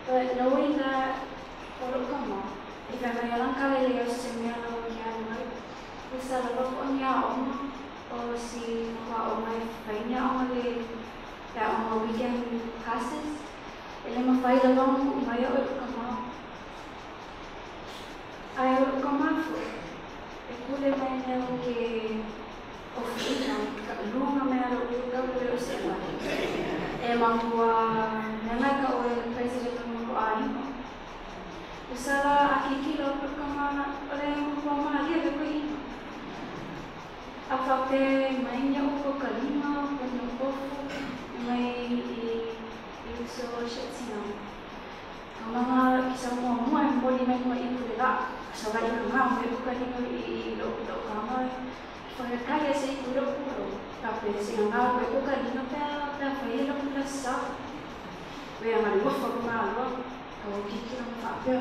But knowing that, puro ka mo, ikaw na yalang kaliliyo sa siya na wagyan mo, gusto lalo ko niya o mo, o si mga umay fay niya ang mga weekend classes, ilang mafay lalong umayo o ka mo. Ayaw ko mafo. Kulay may nang oficina, kalunga may nalugaw pero sila. Mangwa nangay ka o president ng kuahin mo. Usala akikilo ko wala yung pamahali ko ino. Aparte may niya ko kalima, kanyang kofo. so shitino. Mga isang mo ang body may mo ipula. So ay nga may bukan ni lo kama. Pagkaya sa itulo puro. Tapos yung nga may bukan ni pa fayelo plasa. Kaya nga mo formalo. O kiki ng papel.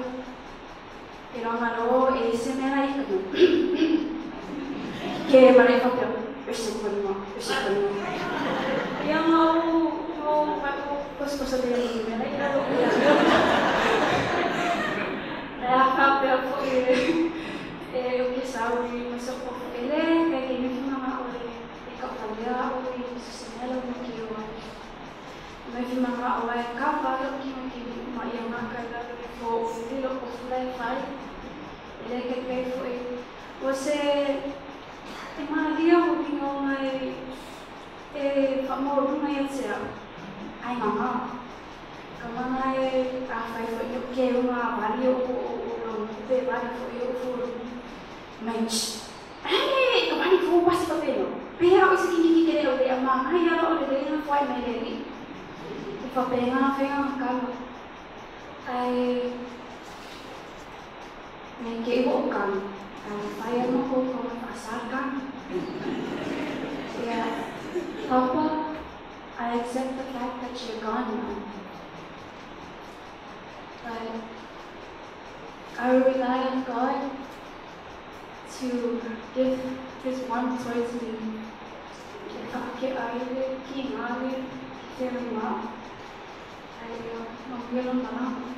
Pero malo ese me la iko. Que mare papel. Eso mo. Yang mau kos-kosan dia gimana ya lo apa po yung kisawi masuk po ele kayak gini cuma mau ikaw tanya oi susunod mo kiwa may mga away kapal kini yang makala po dilo po fly ele kay po você tema dia mo pingo may pamor mo yan siya ay mama kamangai afai foi eu que uma vario o te vario foi eu furo mas ai kamani fu pasti papel pero isso que querer o a mama ya o de não foi mais ele o papel não foi um calo ai nem que o kan ai não vou como passar kan ya Papa, I accept the fact that you're gone now. But I rely on God to give His one towards me. Que aire, que mare, que rima. Não quero nada.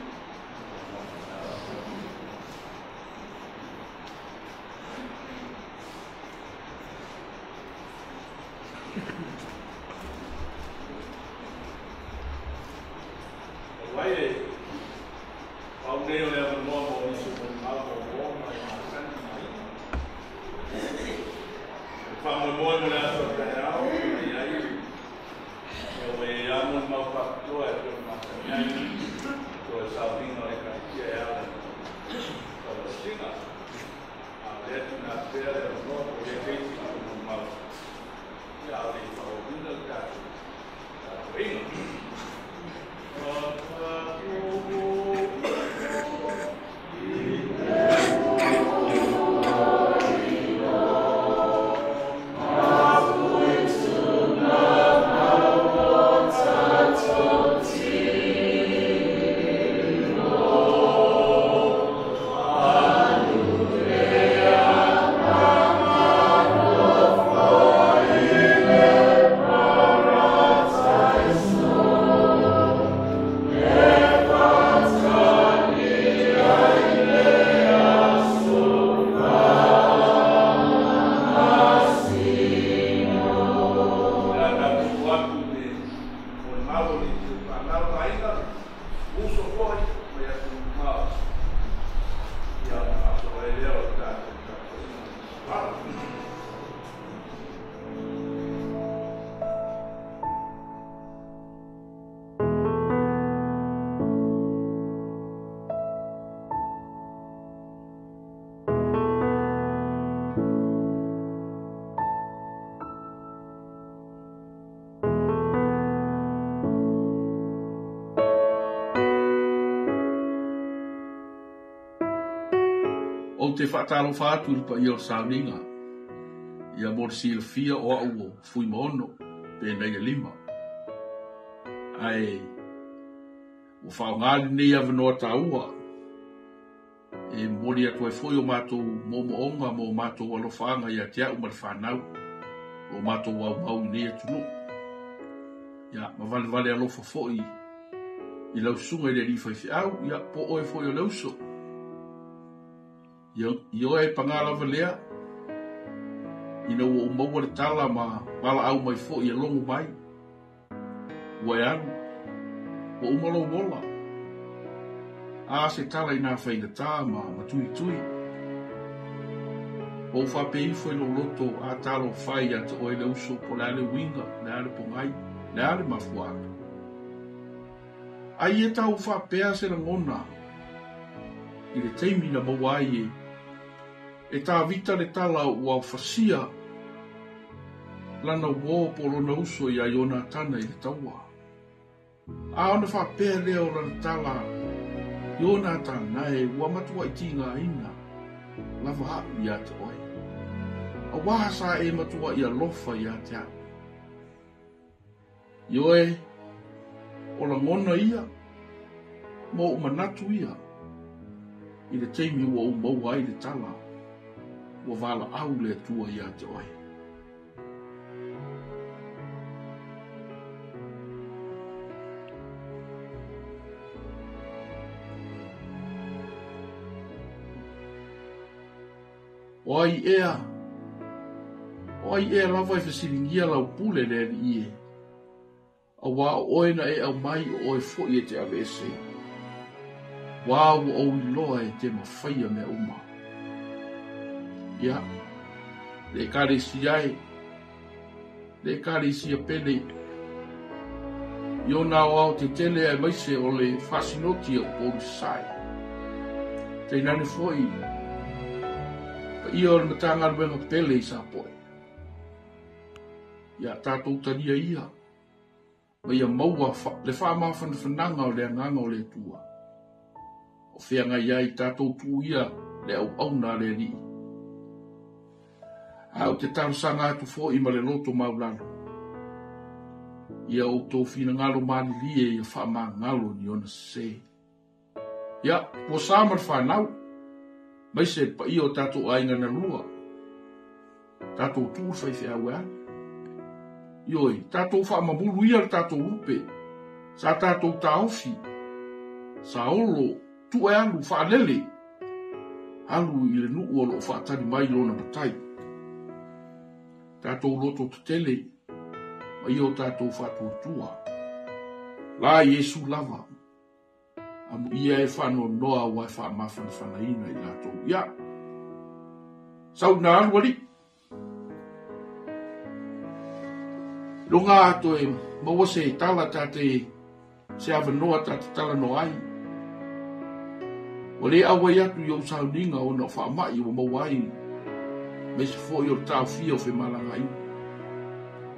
O te whaatalo whātu pa i o sauninga. Ia mor sila fia o au fui mono, pēnei e 5. Ai, o whaongāri nei avanoa tāua. E mori atu ai foi o mātou momoonga mo mātou alofanga ia te au mara whanau. O mātou au mau nei atu no. Ia, ma vale alofa foi. I lau sunga i le rifai fiau, ia po oe foi o lauso. Io e pangala valea. Ina ua umaua le tala ma wala au mai fo i longu mai. Ua e anu. Ua umalo wola. A se tala ina whaina tā ma tui tui. O whapei foi no loto a talo whai ata o ele uso po le ale winga, le ale pongai, le ale mafuata. Ai e tau whapea se na ngona. I le teimi na mawai e tā vita le tala ua whasia lana wō polo na uso i aiona tana i le taua. A ona whapea lea o rana tala. Iona tāna e ua matua I tinga ina. Lava hapu ia te oi. A wahasa e matua ia lofa ia te hapu. Ioe, o la ngona ia, mo o manatu ia. I le teimi ua o maua ai le tala. Ua vala au le tua ia te oi. Oi ea lava I fasilingia lau pule le li ie. A wā oina e au mai o e fo I e te avese. Wā ua o I loa e te mawhaia me uma. Ia, le kare si ai, le kare si a pele. Io nā wao te tele e maise o le whasinoti o pōri sai. Te nane foi. Ia o le matanga ruenga pele I sa poe. Ia tātou tania ia. Ma ia maua le wha whananga o le anganga o le tua. O whianga iai tātou tū ia le au auna le ni. Au te tānsanga atu fo I ma le loto maulano. Ia o tō whina ngalo mani lie ia wha ngalo ni ona se. Ia, po sāmar whanau. Mai se pa I o tātou ainga na lua. Tātou tū whaiwhi au ea. Ioi, tātou whaamamuru ia le tātou upe. Sa tātou tāofi. Sa olo, tu e alu whaanele. Alu I le nuu olo whaatani mai lona matai. Tātou loto te tele. Ma I o tātou whaatuatua. La Yesu lava. Amu ia e whano noa wa e whaamawhana whanaina I lātou. Ia. Sau nā alu wali. Longa ato e maua se tala tate se awanoa tate tala no ai. O le awa iatu I o sauninga o na whaamai o mawai. Me se fo I o tau fia o whemalanga I.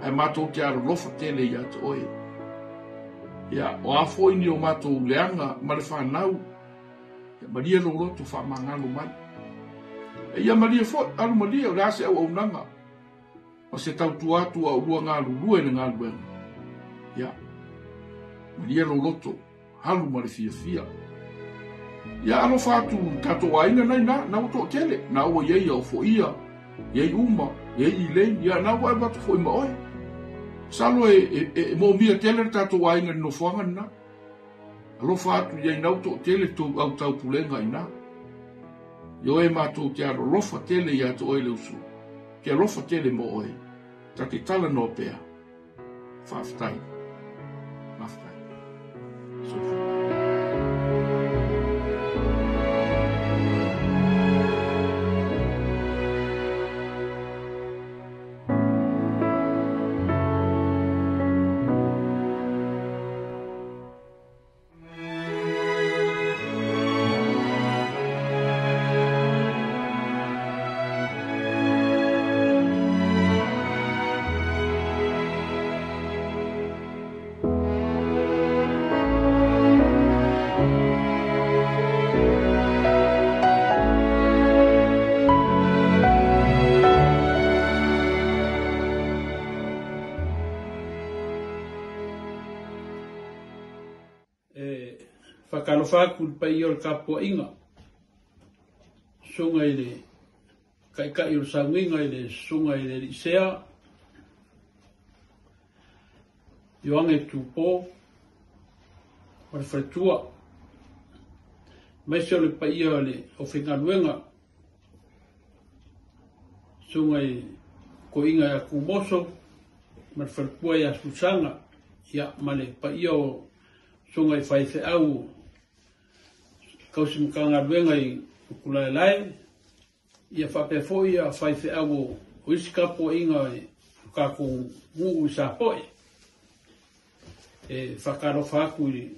Ai mātou te aro lofa tele I atu oe. Ia, o a fo ini o mātou leanga ma le whanau. Ia maria lo roto whaamangalo mai. E ia maria fo, alu maria o le ase au au nanga. O se tau tuatu a urua ngā lulue na ngā luenga. Ia. Maria lo loto. Halu ma le fia fia. Ia alo whātu tato aina nei na uto tele. Na ua iei au fo ia. Iei uma. Iei I lei. Ia na ua e batu fo ima oe. Salo e mo mia tele tato aina no fuanga na. Alo whātu iei na uto tele tu au tau pulenga ina. Yo e mātou te aro lofa tele I ato oe le usu. Ke lofa tele mo oe, ta te tala no pea. Whaftai. Whaftai. Sofa. Whakalofaku pa I o le kapua inga. Sunga I le kai o sanginga I le sunga I le risea. Ioange tupo. O le whretua. Maise o le pa I o le o whengaluenga. Sunga I ko inga ya kumoso. Ma le whrepua I asusanga. Ia ma le pa I o sunga I whaife au. Kausi mkanga luenga I kula lai. Ia whape fo ia whaife au o isi kapo inga I kako ngu I sa poe. E whakaro whaku I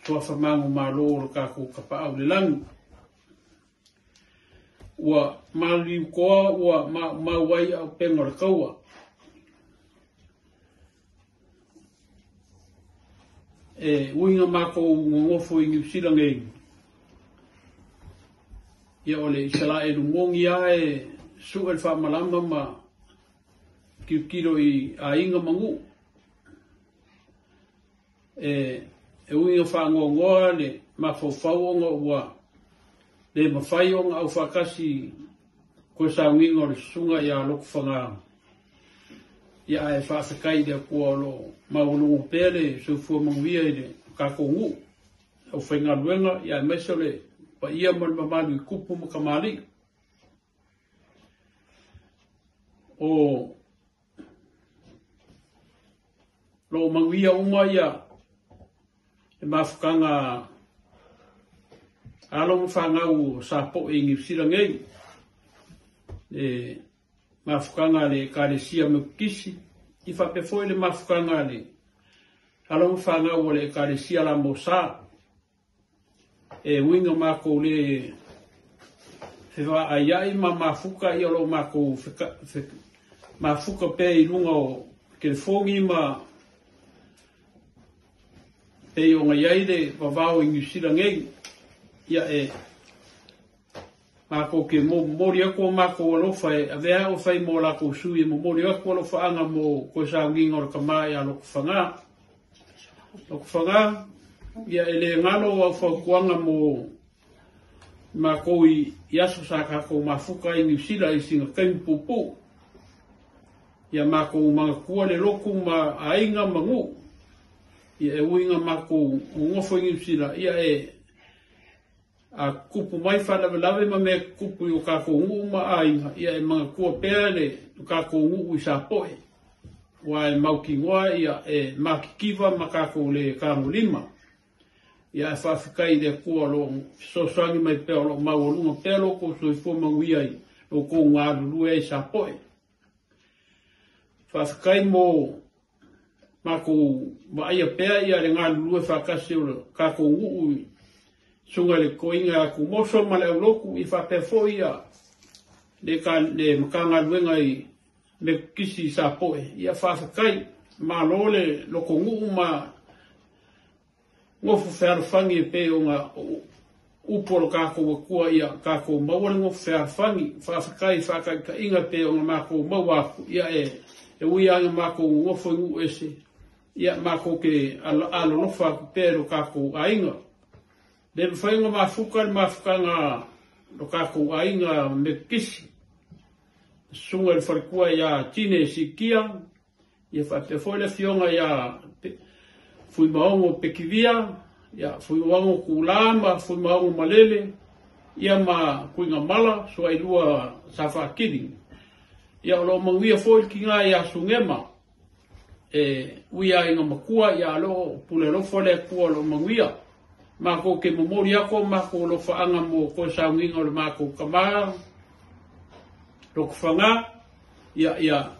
soa whamangu malo o kako kapa au le langu. Ua mali koa ua mawai au penga le kaua. uinga mako ngofo i New Zealand e. Ia ole isala e rungongi ae su el whamalama ma kiro i a inga mangu. Uinga whangongoa le mawhawhauonga ua le mawhaionga au whakasi koe sa winga o le sunga i a loko whanga. Ia e whaasakai dea kua lo maulungu pere su fua manguia i le kakongu. Au whainga luenga ia e meso le pa ia man mamanu i kupu makamali. O lo manguia uma ia e mawhakanga along whangau sa po i New Zealand ei. Mawhakanga le karesia me kisi. I whapefoi le mawhakanga le along whangau le karesia la mosa. Winga mako le whiwa aiai ma mawhuka i alo mako mawhuka pe i lunga o ke whongi ma pe o ngai le wawao i New Zealand ei. Ia mako ke mori ako mako alofa a vea o whai mo lako sui mo mori ako alofa anga mo koe sa nginga o le kamai a loko whanga. Loko whanga, ia ele ngalo au whakuanga mo mako i aso sa kako mawhuka i New Zealand i singa kaimpupu. Ia mako mga kua le loko ma ainga mangu. Ia uinga mako ngofo i New Zealand. Ia a kupu mai whanawelawe ma mea kupu i o kako ngu ma ainga. Ia mga kua pēra le kako ngu i sa poe. Wa mauki ngoa ia makikiva ma kako le kangu lima. Ia whawhikai le kua lo sosangi mai pēra lo mauolunga pēra lo ko soi fua manguia i lo ko ngā lulu e sa poe. Whawhikai mo mako waia pēra ia le ngā lulu e whakasi o le kako ngu i sunga le koinga aku moso ma le auloku i whapefo ia le makanga luenga i me kisi sa poe. Ia whawhakai ma lole loko ngu ma ngofu whaarwhangi e pe o ngā uporo kako wakua ia kako mawale ngofu whaarwhangi. Whawhakai whakai ka inga pe o ngā mako mawaku. Ia uianga mako ngofu ngu ese. Ia mako ke alolofa ku pero kako ainga. Le whainga mawhuka le mawhukanga lo kako ainga me kisi. Sunga le wharikua ia tine si kia. Ia whapefoi le fionga ia fui maongo pekivia. Ia fui maongo kulama, fui maongo malele. Ia ma kuinga mala, so ai lua sa whakiri. Ia lo manguia foi ki ngā ia sungema. Uia inga makua ia lo pule lo fole kua lo manguia. Mako ke momori ako, mako lo whaanga mo koe sa nginga o le mako kamara. Loko whanga, ia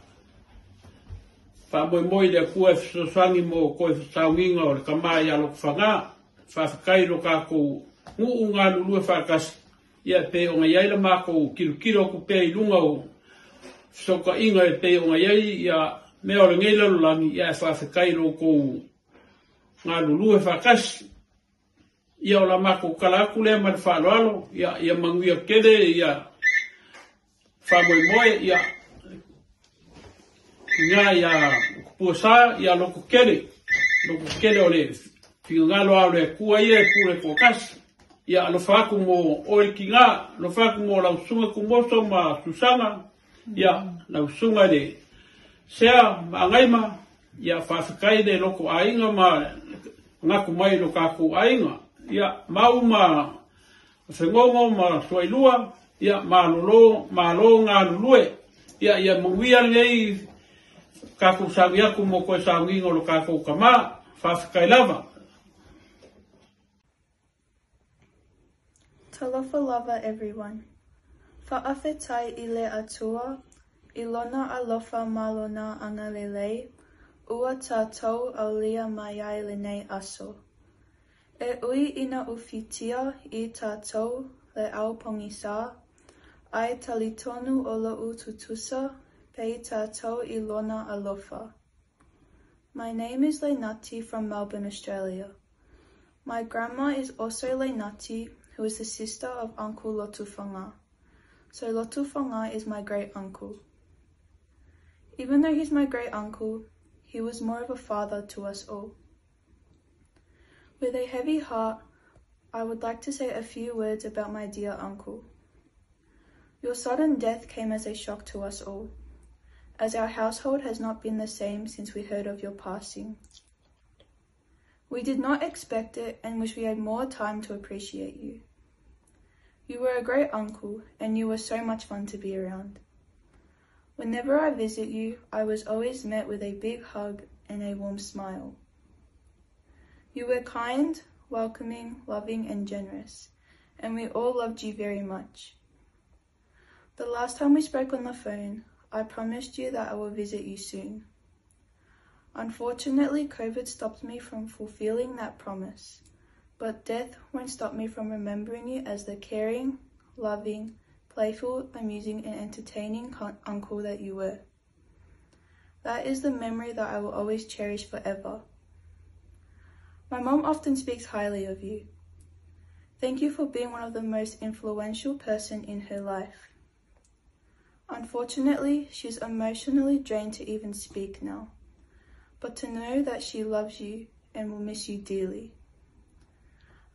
whamoe moi le kua fisosangi mo koe sa nginga o le kamara ia loko whanga. Whawhakai lo kako ngu ngā lulu e whakasi. Ia pe o ngai aila mako kiro ku pe i lunga o fisoka inga e pe o ngai ai ia mea o le ngei lalolani ia e whawhakai lo ko ngā lulu e whakasi. Ia o la mako kalaku lea ma le whaaloalo, ia manguia kere, ia whamoe moe, ia ngā ia kupuasa, ia loko kere o le whingangalo au le kua ia e kure kokasi. Ia lo whaku mo oe ki ngā, lo whaku mo lausunga kumoso ma susanga, ia lausunga le sea ma angaima, ia whawhikai le loko ainga ma ngaku mai lo kako ainga. Ia mau ma whengongo ma suailua, ia ma lo ngā lulue, ia munguia ngei kako sawi aku mo koe sawi lo kako kama, whawhikai lava. Talofa lava everyone. Whaawhetai I le atua, I lona alofa malona anga lelei, ua tātou au lia mai ai le nei aso. E ui ina uwhitia I tātou le au pongisa, ai talitonu o lo ututusa, pei tātou I lona alofa. My name is Leinati from Melbourne, Australia. My grandma is also Leinati, who is the sister of Uncle Lotufanga. So Lotufanga is my great uncle. Even though he's my great uncle, he was more of a father to us all. With a heavy heart, I would like to say a few words about my dear uncle. Your sudden death came as a shock to us all, as our household has not been the same since we heard of your passing. We did not expect it and wish we had more time to appreciate you. You were a great uncle and you were so much fun to be around. Whenever I visit you, I was always met with a big hug and a warm smile. You were kind, welcoming, loving and generous, and we all loved you very much. The last time we spoke on the phone, I promised you that I will visit you soon. Unfortunately, COVID stopped me from fulfilling that promise, but death won't stop me from remembering you as the caring, loving, playful, amusing and entertaining uncle that you were. That is the memory that I will always cherish forever. My mom often speaks highly of you. Thank you for being one of the most influential person in her life. Unfortunately, she's emotionally drained to even speak now, but to know that she loves you and will miss you dearly.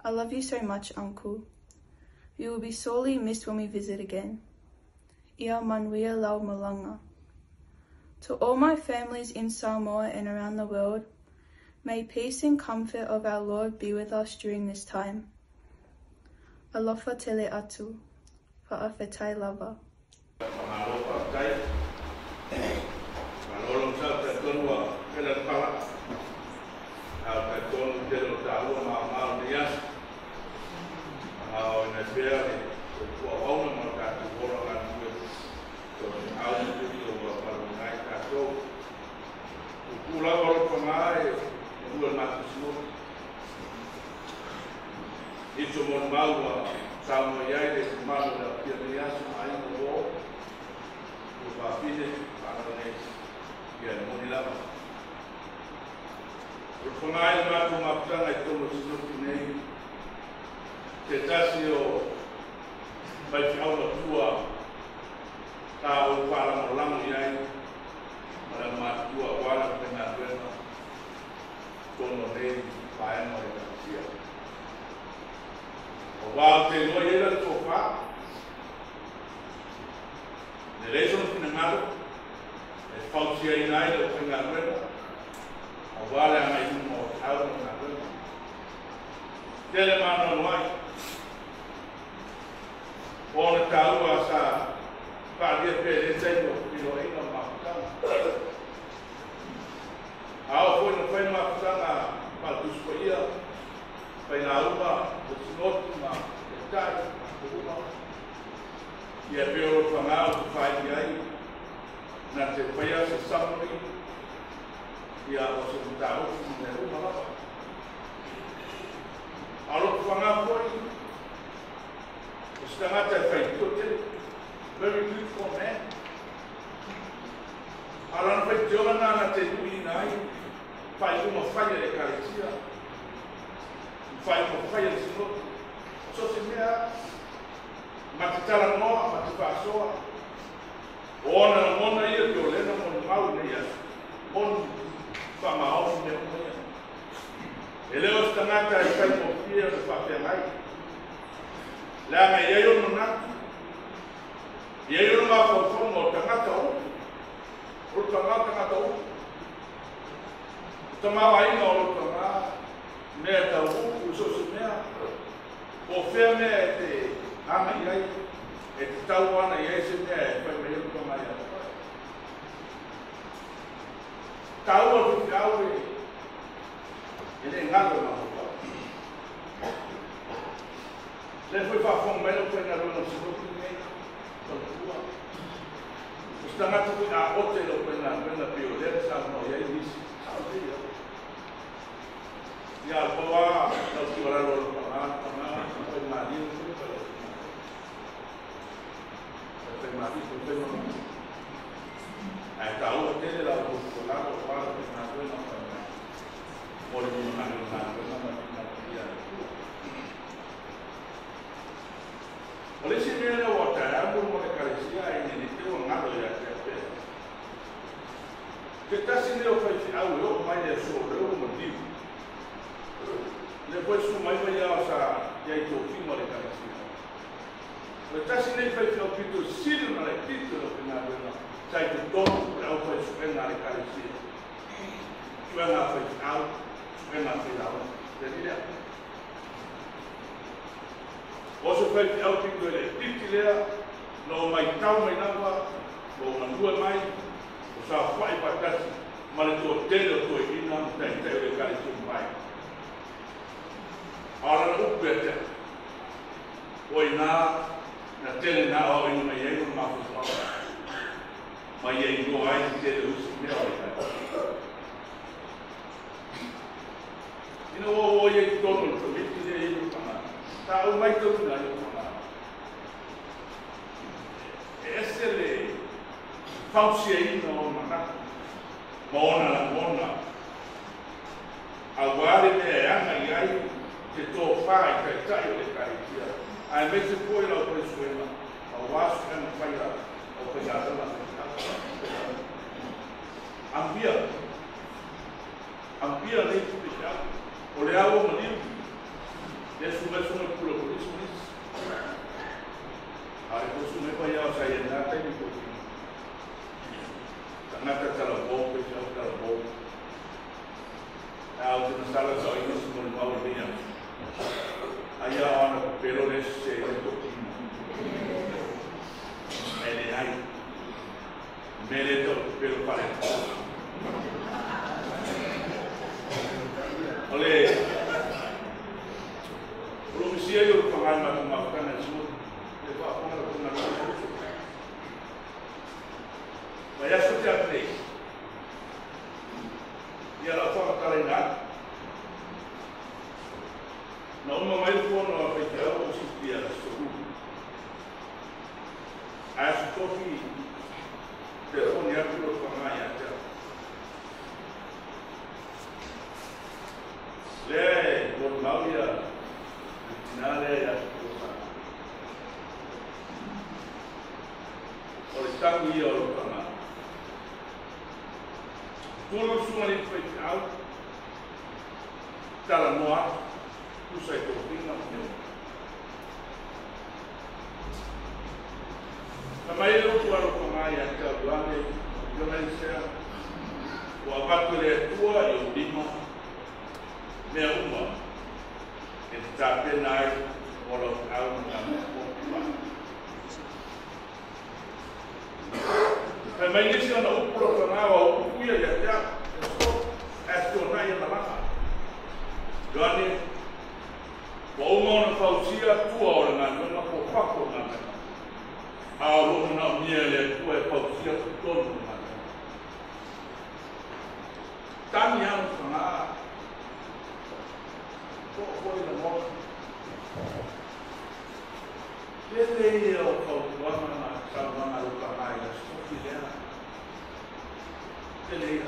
I love you so much, Uncle. You will be sorely missed when we visit again. Ia manuia lau malanga. To all my families in Samoa and around the world, may peace and comfort of our Lord be with us during this time. Alofa tele atu, fa'awhetai lava. Itu mon mau sama ya de mau da piria su ai no o va fine para ne ya no ni la o fonai ma tu ma ptanga e tomo su nei te tasio vai fiau na tua ta o para mo lang ya para ma tua wala pena pena tono nei vai no e sia While they know you so far, the reason for the matter is Foxy United of Fingerprint, or while I might do more out of Fingerprint. Tell them on why. All the town was a party of the Our point of fame of Sana, Paltuscoia. Painauma, o sinotuma, o tai, o uma. E a pior fanal, o pai de aí, na te paia se samui, e a o se mutau, o ne uma lava. A lo fanal foi, o stangata e fai tote, very beautiful man. A lan fai teona na te nui nai, fai uma falha de carecia. Fai mo fai el sino so se mea matitala no matipasoa ona mona ia que olena mo mau ne ia on fa mau ne mo ia ele os tanata e fai mo fia de fa mai la me ia yo no na ia yo ma fo mo tanata o tanata o tama ai no tama Mea tau uku so mea o whea mea te ama iai e te tau ana iai se mea e whai mea uka mai a tau a tu whiau e ne ngata ma hoka le whai whawhong mai no whai na rona sinuki mea tau kua o stangata kui a ote no whai na rona pio lea sa no iai nisi sao te iau Ya, bawa kalau kita lalu pangan, sampai mati itu kalau sampai mati sampai mana? Tahu kita lalu pulang, pulang, pulang, pulang. Oleh mengenai oleh sini ada wadah, aku mau dekarasi ini itu mengadu ya siapa. Kita sini operasi awal, mana suruh mendim. Depois semua banyak asa yaitu film dekarasi. Kita sini operasi itu sil malah itu pengaruh. Saya itu dong operasi dekarasi. Cuma operasi awal, cuma operasi awal. Jadi dia Oso fai te au pingo ele titi lea, no mai tau mai nawa, o mandua mai, o sa whai patasi, male tō tele o tō ina, tai tai o le kare tō mai. Ara na upe te, o ina, na tele na o ina mai ei o mafu sama. Mai ei no ai te tele usi mea o ina. Ina o ei tono, to miti le ei o kama. Tahu mai tu na yo mana. Esse le fausia ino mana. Mona la mona. Agora me anga iai que to fai que tai le caritia. Ai me se foi la presuela. Awas kan fai la o pegada la. Ambia le puxa. Olhava o livro. Yesu mesmo pula por isso. Aí você me vai ao sair na terra e tudo. Na terra ela volta, ela volta. A outra sala só isso no mal vinha. Aí a hora pelo nesse tudo. Ele aí. Meleto pelo parente. Olha. Rusia yo pangalan memaafkan semua. Lepas apa nak pangalan itu? Banyak setiap ni. Dia lapor kalengan. Na umma mai pun na pekau o dia suku. As kofi. Telefon ya tu pangalan ya. Le, bon mauia. Nada ya cosa. Oleh tangi ya orang mana. Kalau semua ini fake dalam muat, tu saya tinggal punya. Kamai lu orang pengai yang terbuang di Indonesia, wabak tua yang lima, meumah. Tapi naik walau tahun yang berubah. Tapi ini sih ada ukur penawa ukur ya ya. Estorna yang lama. Jadi, bau mau fausia tua orang nanti nak apa orang nanti. Awak nak miel tua fausia betul nanti. Tanya yang sana. Foi na moto. Ele é o calculado na salvana do trabalho, estou filhando. Ele é.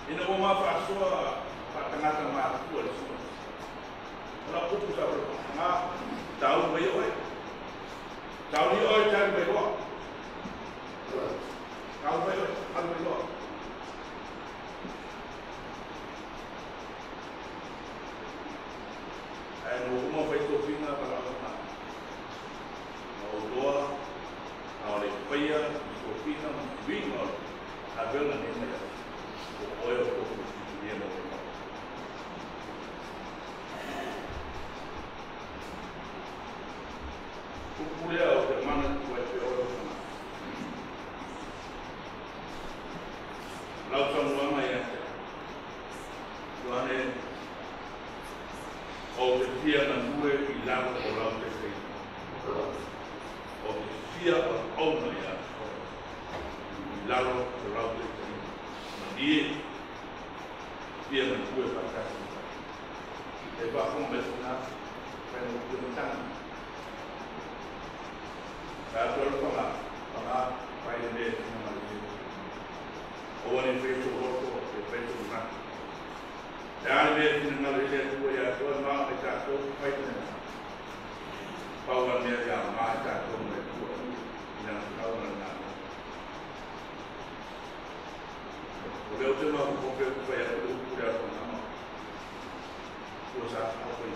E não vou mais fazer a tengah-tengah tua di sini. Kalau aku bisa bertengah, tahu bayu, tahu ni orang cari bayu, tahu bayu, tahu bayu. Rumah itu fina para orang. Mau doa, mau lepaya, itu fina bingung. Ada nanti saya, oil itu dia mau. Kuliah atau mana buat oil sana. Laut sama ya, tuan o que fia na nue i lago o lau te kei. O que fia o auna ia i lago o lau te kei. Ma nie fia na nue patasi. E pa kong mesuna kai mo kumitang. Ka tolu panga pai ne na mali. O wani fetu hoto e tu na. Ya le ni na le tu ya tu ma me ta tu pai tu na. Pawan dia ya ma ta tu me tu. Na kau na. Oleh tu ma ku pe ku ya tu ku ya tu na. Ku sa apa ni?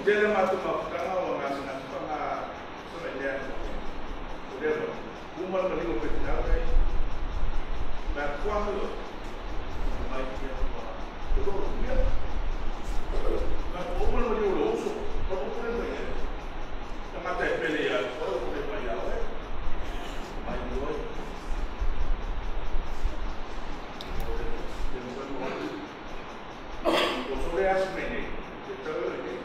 Dia matu makutanga wa ngasi ngasi panga sebenarnya. Udah, umur mending udah tidak lagi. Dan kuang tu, baik dia kuang. Betul dia. Dan umur mending udah usuk. Kalau umur mending, sama teh pilih ya. Kalau umur mending ya, baik dia. Usuk dia sebenarnya. Kita lagi.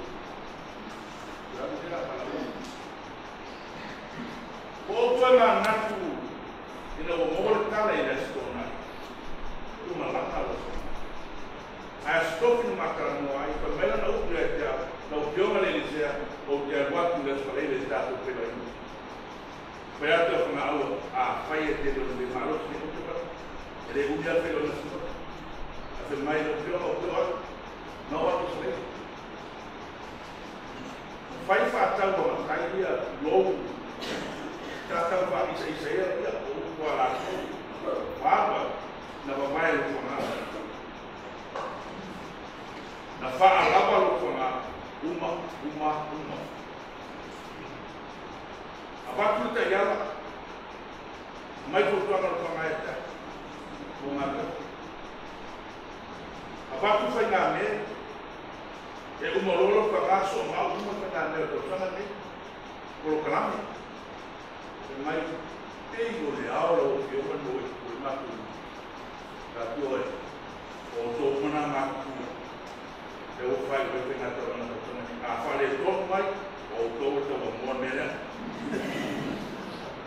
Opa natu ina o mol kala ina stona tu malaka lo a stop no makara no ai pa mela na u ya na u bioma le isia o ya watu le sale le stato pe lo pe ato na au a faie te lo de malo se ko pa ele u ya pe lo na sto a fe mai lo bioma o to no wa to se fai fa ta lo kai dia lo Kata Pak saya ya kuala apa nama mai lu kona na fa alaba lu kona uma apa tu tak ya mai tu tu lu kona ya bunga apa tu fa ngame ya umorolo ka so ma uma ka na to sana ni ko kalami mai tengo le ahora o que yo no es más la piola o todo una más de un fallo que tenga toda una persona a fale todo mai o todo todo muy bien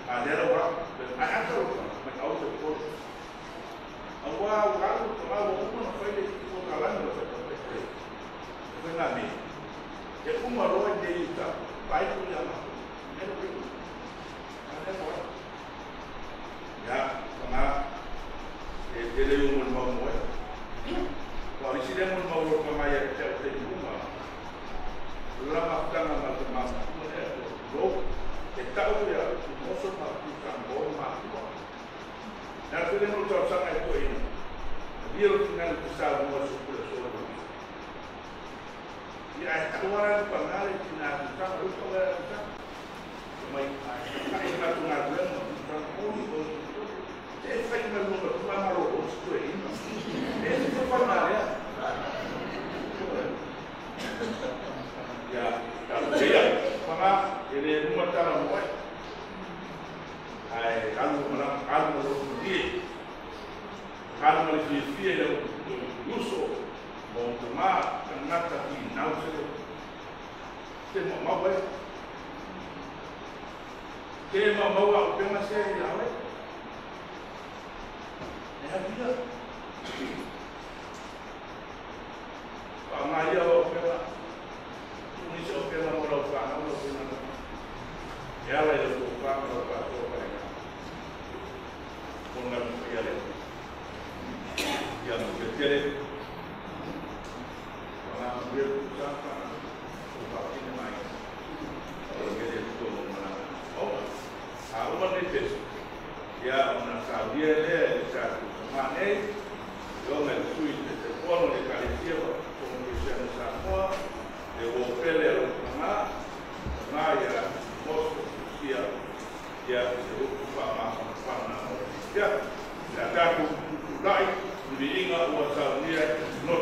a de lo va a todo me causa por agua algo tomado uno fue de tipo calando se fue nada ni es como lo de esta vai tu llama ya, karena dia yang mau kalau di sini mau pemain cewek di rumah, lama kan nama teman, lo, kita ya, musuh melakukan bohong dan kita mengucap sangat itu ini, dia tinggal besar musuh sudah ya, keluaran pengaruh Cina kita harus pengaruh mai ai na tunga dren no ko e fai na no ko ma ro ko sto e to fa na ya ya pana ele no mata na mo ai kalu ro di kalu di fie le uso mo ma na ta ni na se te mo ma wa que mau au que mas é real é a vida a maia o que lá o isso o que lá o lá o que lá ela é o que lá o para o para com a mulher e a mulher quer a mulher já para o papai mais o que ele todo uma defesa ya una sabia le sa mane yo me fui de forma de calicia como que se nos amó de volver a la ya moço ya se ocupa más para ya ya está con dai de inga o sabia no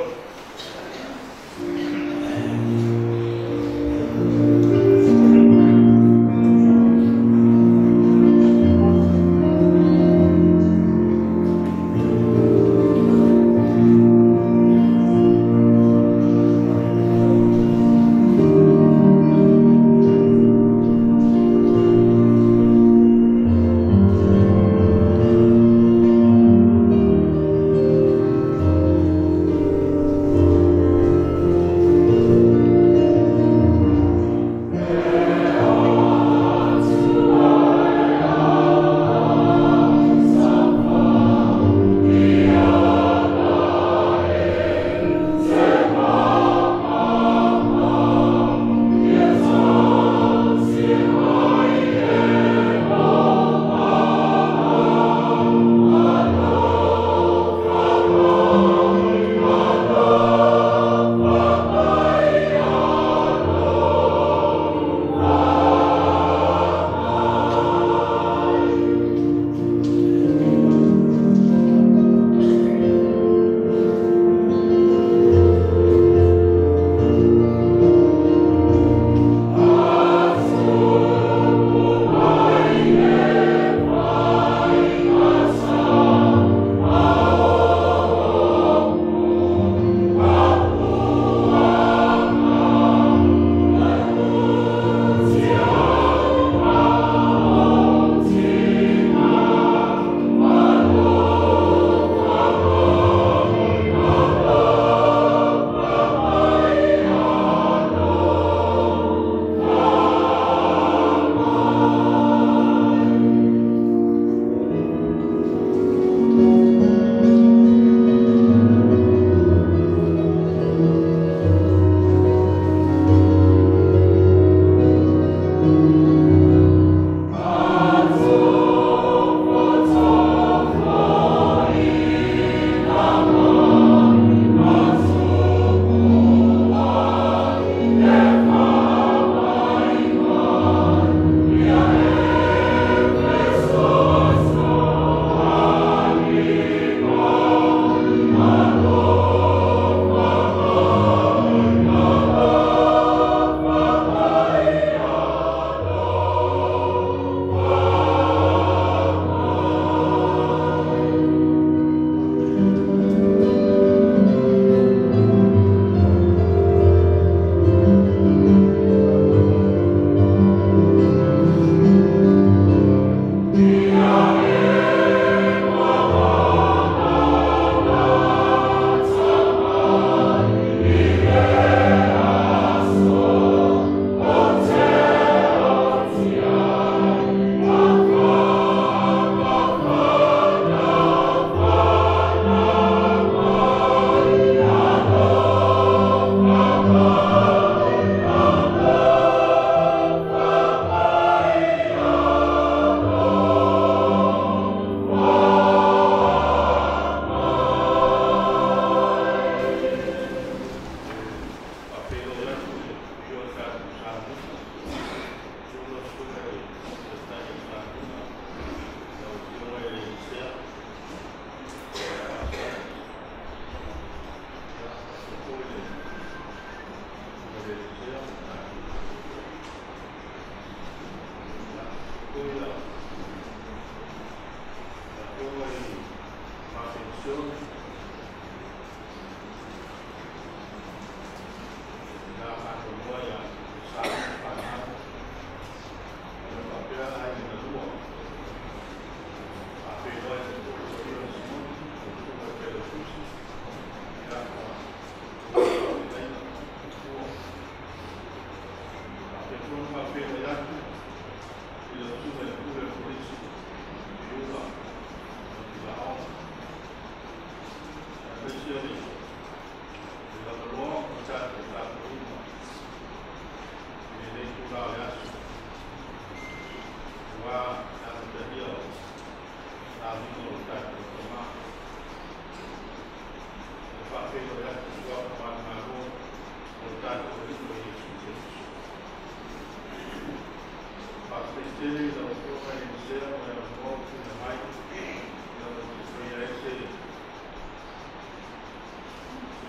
whakawhelo ea te sua kapana ngā roa o tātou o rito e Jesu Jesu. Whakawhetele na o toka e msea mai a mō ki na mai na o te whaia e se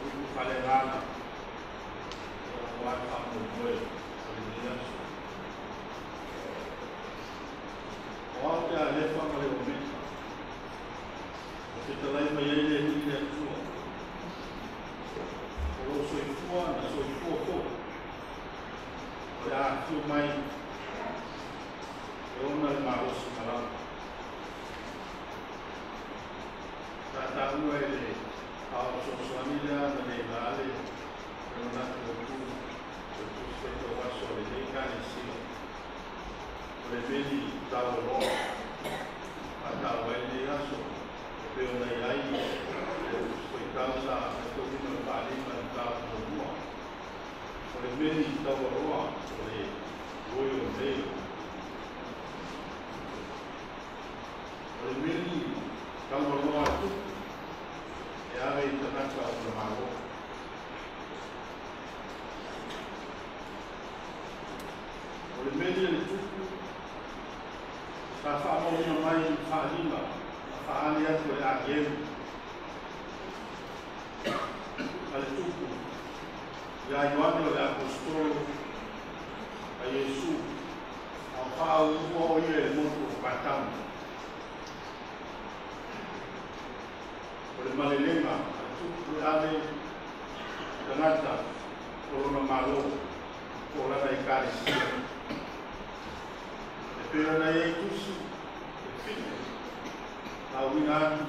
uku whale rana o wai hapo moe o le niasu. O au te a lefa ma le o mita o te talai mai e le hini le tua o lo soifua na soifua ko o le a tiu mai e ona le marosi malama. Tata ua e le ao sosoani lea na le vale e ona te o tu e tu se te waso le le kane sila o le meni tau roa a tau e le aso e pe ona iai e soi tausa e to vino le pālima e tau o mua o le meni tau roa o le roi o leo o le meni tau roa tu e ave i tanaka o le maro o le meni le tuku sa whaamona mai whaanima a whaani atu e a gemu a le tuku ia Ioane o le apostolo a Iesu a whaau ua o ia e motu o Patamu o le malelenga a tuku e ave tangata o lona malo o lana i kāresia pero na e tusi e fite a wina atu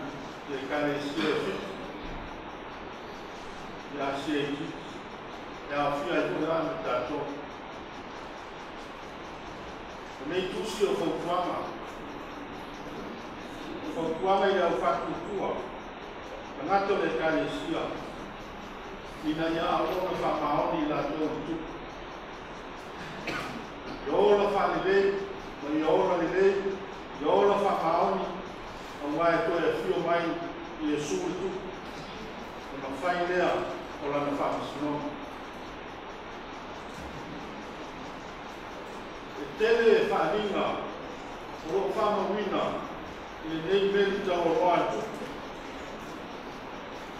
e kāresia e fite e a se e kiti e a fia i kore ame tato e mei tusi o fautuama i au whatutua Tangato le kāresia ina ia aona whamaoni la tō tu i ola whanilei ma i ola lilei i ola whamaoni o mai to e fio mai i e suri tu o na whai lea o lana whamasino e tele e whaninga o lo whamawina i le nei meri tau o roa tu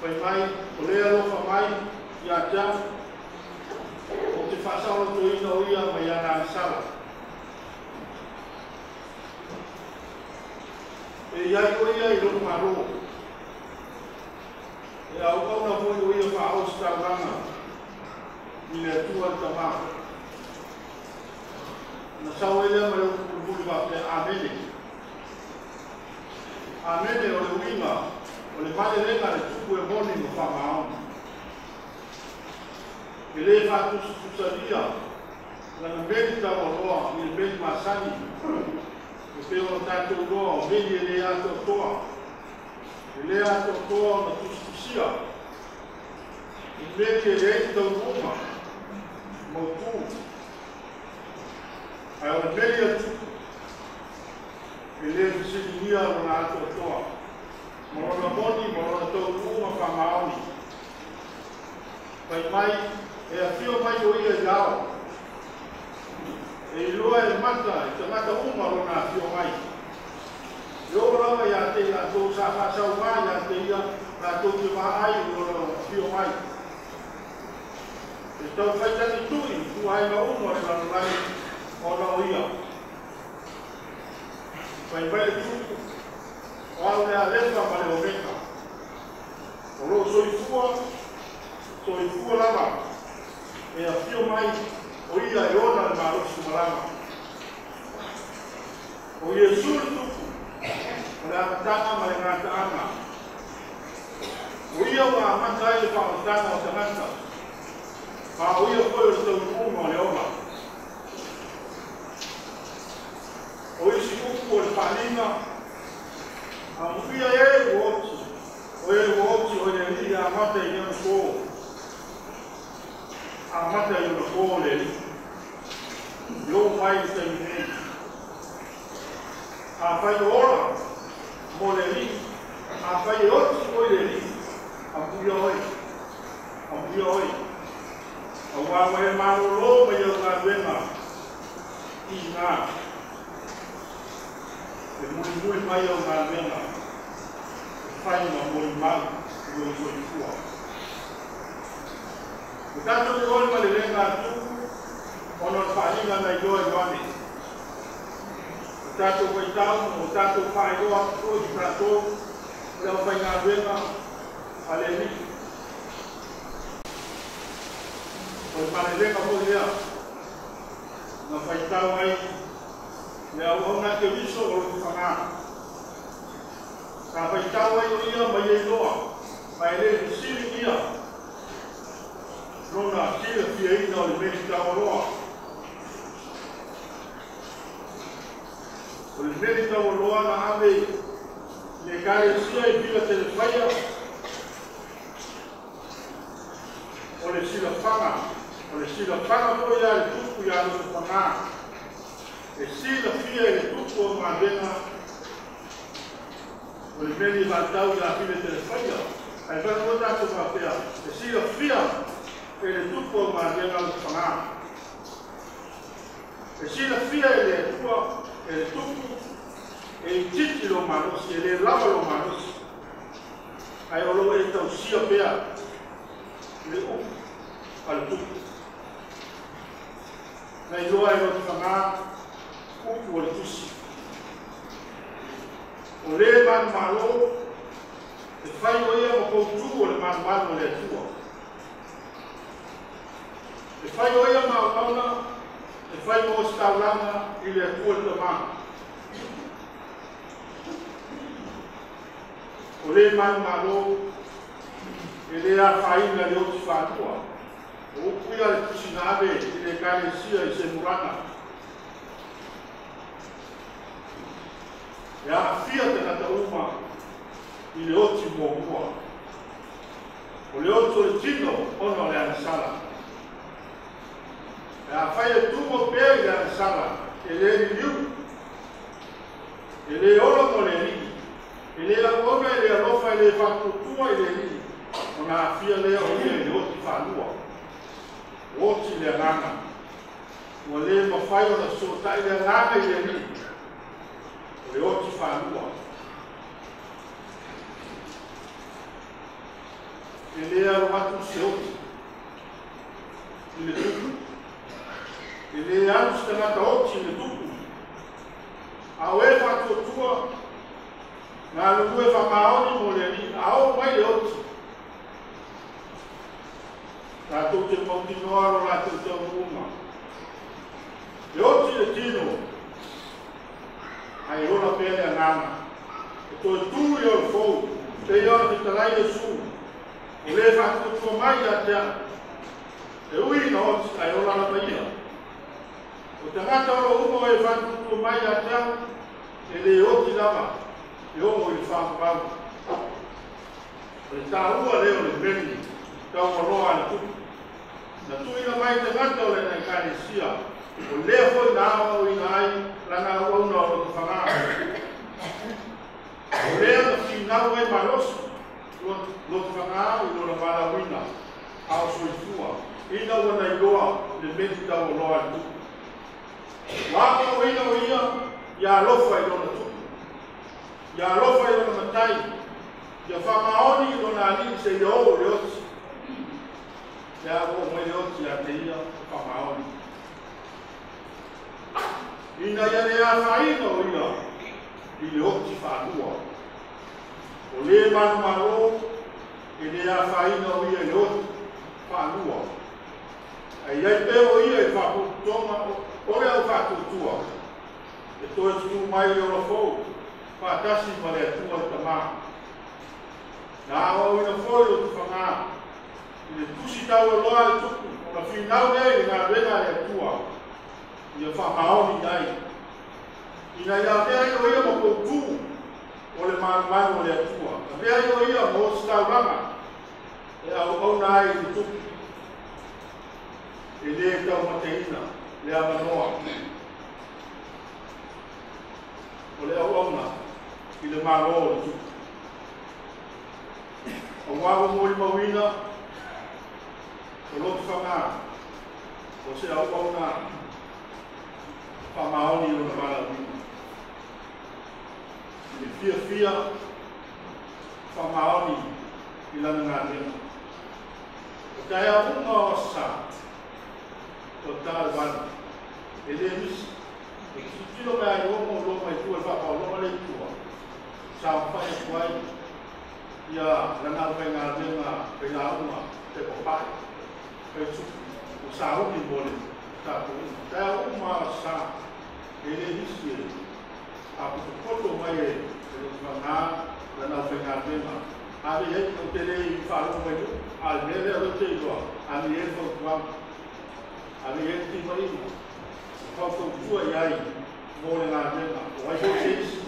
pai mai o lea lofa mai i a tia o te whasaro to ina o ia mai ana sala e iai o ia i loko maro e au kauna foi o ia whaao staranga i le atua tama na sao e lea mai o kupuri wa te amene amene o le uinga o le male lenga le tuku e moni no whamao. E le whatu susaria, la na meni tawa roa, i le meni masani, e peo tātou roa, o meni e le ato toa. E le ato toa na tususia, i meni e le eti tau roma, mo tu. Ai o le meni a tuku, e le visinia o na ato toa. Morona moni, morona tau uma whamaoni. Pai mai, e a fio mai o ia iao. E i loa e mata, e te mata uma rona a fio mai. E o rawa ia te a tō sa whasau mai, ia te ia, a tō te maai rona a fio mai. E tau whaitani tui, tu hainga uma e rana mai, o na o ia. Pai mai e tuku. O au lea lefa ma le omeka. O lo soifua lama. E a fio mai o ia e ona le marosu malama. O Iesu le tuku. O le amatanga ma le ngata ana. O ia wa amata e le whamatanga o tangata. Ma o ia koe o le tau uma o le oma. O isi kuku o le whanina. A muia e uoti, o le li a mata i ngana kō. A mata i ngana kō le li. Yo mai i tei nei. A whai ora, mo le li. A whai oti o le li. A muia oi. Ia oi. Awa mai marolo mai o ngā wenga. I ngā. E mui mai o ngā wenga. E whai ma mui mau. I o soi kua. E tato i oi ma le renga tuku. Ono whainga nei doa i wane. E tato wai tau. O tato whai doa. O i prato. Leo whai ngā wenga. Ale ni. O pare renga mo ia. Na whai tau ai. Lea ona te viso o le whanga. Ka whai tau ai o ia mai e loa. Mai le ni siri ia. Rona sira fia ina o le meni tau loa. O le meni tau loa na ame. Le kare sia i pila te le whaia. O le sila whanga. O le sila whanga po ia le tuku ia le whanga. E sila fia e le tuku o ngā renga. O le meni vātau ia pile te le whaia. Ai whanga o tātou ngā pia. E sila fia e le tuku o ngā renga le whanga. E sila fia e le tua e le tuku. E i titi lo manusi, e le lava lo manusi. Ai olo e tau sia pia. Le uku. Al tuku. Nei loa e rotu whanga, uku o le tusi. O le manu malo, e whai o ia mo koutu o le manu malo o le atua. E whai o ia ma o kauna, e whai mo o staulanga i le atua le tamanga. O le manu malo, e le a whainga le otu whatua. O kuia le tusinabe i le kare sia i se murana. E a fia te nata uma i le oti mōkua. O le otu le tino ono le anisala. E a whai e tumo pēr i le anisala e le ni liu. E le olo mo le ni. E le a ome e le alofa i le whakutua i le ni. O nga fia lea o ia i le oti whanua. Oti le nganga. O le mawhai o na sotai le nganga i le ni. O le oti whanua. E le aromatu se oti. I le tuku. E le anu stangata oti i le tuku. A o e whatuatua. Ngā lungu e whamaoni mo le ni. A o mai le oti. Tātou te mautinoaro rātou te unga. E oti le tino. Ai rola pēle a ngāma. E toi tūri o le fōu. Te iora te talai e sū. O le whātua mai a tea. E ui na oti ai rola la paia. O te ngata ora umo e whātua mai a tea. E le oti lava. E omo i whāpau. O le tāua leo le meni. Tau maroa le tuku. Na tuina mai te ngata o le nei kare sia. O lea foi na awa o ina ai, lana auna o te whangaa. O lea na whinau ai marosu, lo te whangaa i lona mara wina, ao soifua. Ina wana i loa le meti tau o loa le tuku. Waka o ina o ia, ia alofa i lona tuku. Ia alofa i lona matai. Ia whamaoni i lona alini se ia o le oti. Ia o mai oti a te ia whamaoni. Ina ia le a whaina o ia i le oti whanua. O le manu maro i le a whaina o ia i le oti whanua. Ai ai peo ia i whakutonga o le au whakutua. E toi tu mai o la fōu. Whātasi ma le atua i tamā. Nā au ina fōi o tu whangaa. I le tusi tau o loa le tuku, o na whinau nei i ngā renga le atua. I a whamaoni nei. I na ia mea i o ia mo koutu o le manu o le atua. Na mea i o ia mo stauranga. E au nai i le tuku. E le tau mateina, le amanoa. O le au i le maro o le tuku. O wago mo i mawina, o lo whanga, o se au au na whamaoni o na wala wina. I fia whamaoni I lana ngā ringa. O tai a unga o sa, o tāre wani, e le misi, e ki tiro mea I omo lo mai tua whaka o loma le tua, sa whai kuai, ia lana whai ngā ringa, pe ngā unga, te popai, pe tuku, o sa hoki mole, ta pui. Tai a unga o sa, e le misi e, a puto koto mai e, e whanga, lana whai ngā ringa, Abi e o te rei wharu mai tu, a nere o te iwa, a ni e whau tuam, a ni e ti mai iwa, whau whau tua iai, mōre ngā renga, o ai ho te isi,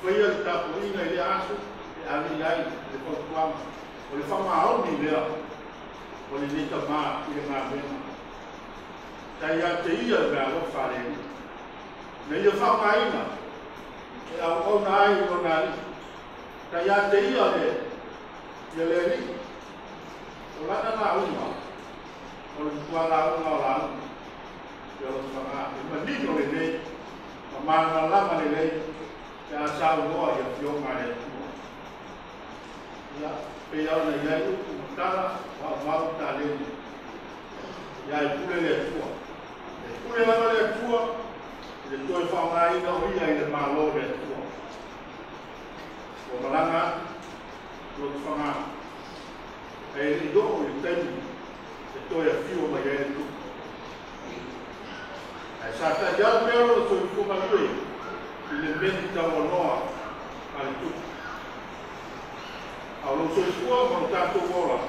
whaia le tapu ina I le asu, e a ni iai, le whau tuam, o le whama au ni lea, o le nita mā I le ngā renga. Tai a te ia mea lo whare ni, me ia whau ngā ina, e au au nā ai o ngā ri, Tai a te ia le ri, o lana ngā unga, o le kua ngā unga o la unga, te o whanga, e manino le nei, ma mana lama le nei, te a sao noa I a whionga le tua. Ia, pe au na iai uku matana, wa mau ta leni, ia I pule le tua. E pule lama le tua, I le toi whanga ina o ia I le malo le tua. O malanga, o whanga, e I doko I temi, e toi a whio mai e tu. E sa ta iau mero o toi kuma tui, I le meni tau noa a le tu. A lo soi kua ma o tātou ora.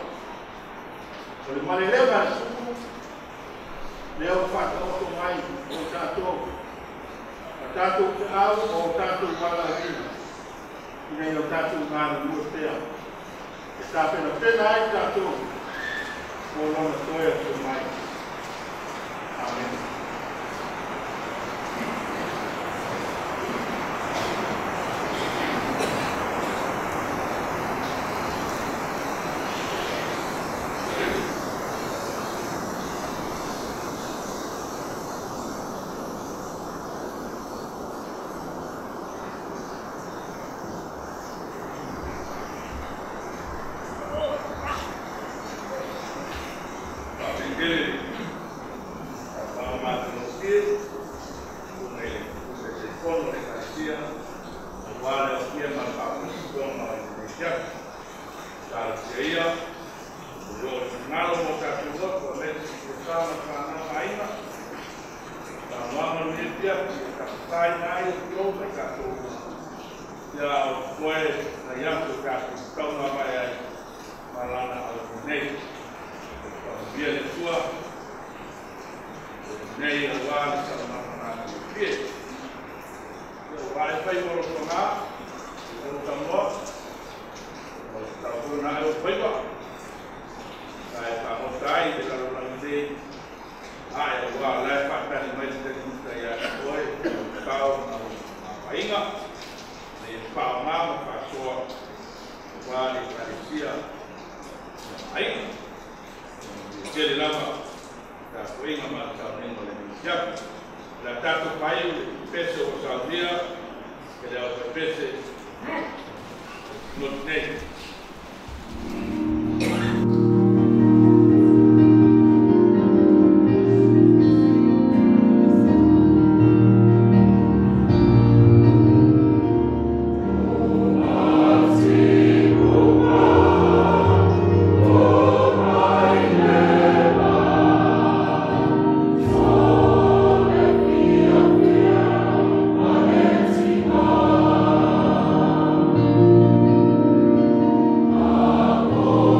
O le malelega a suku, lea o whata oto mai o tātou. A tātou te au o tātou wala rina. Ina I o tātou ngāra mua tea. E tāpena pena ai tātou o lona toia tu mai. Amen.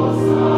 Oh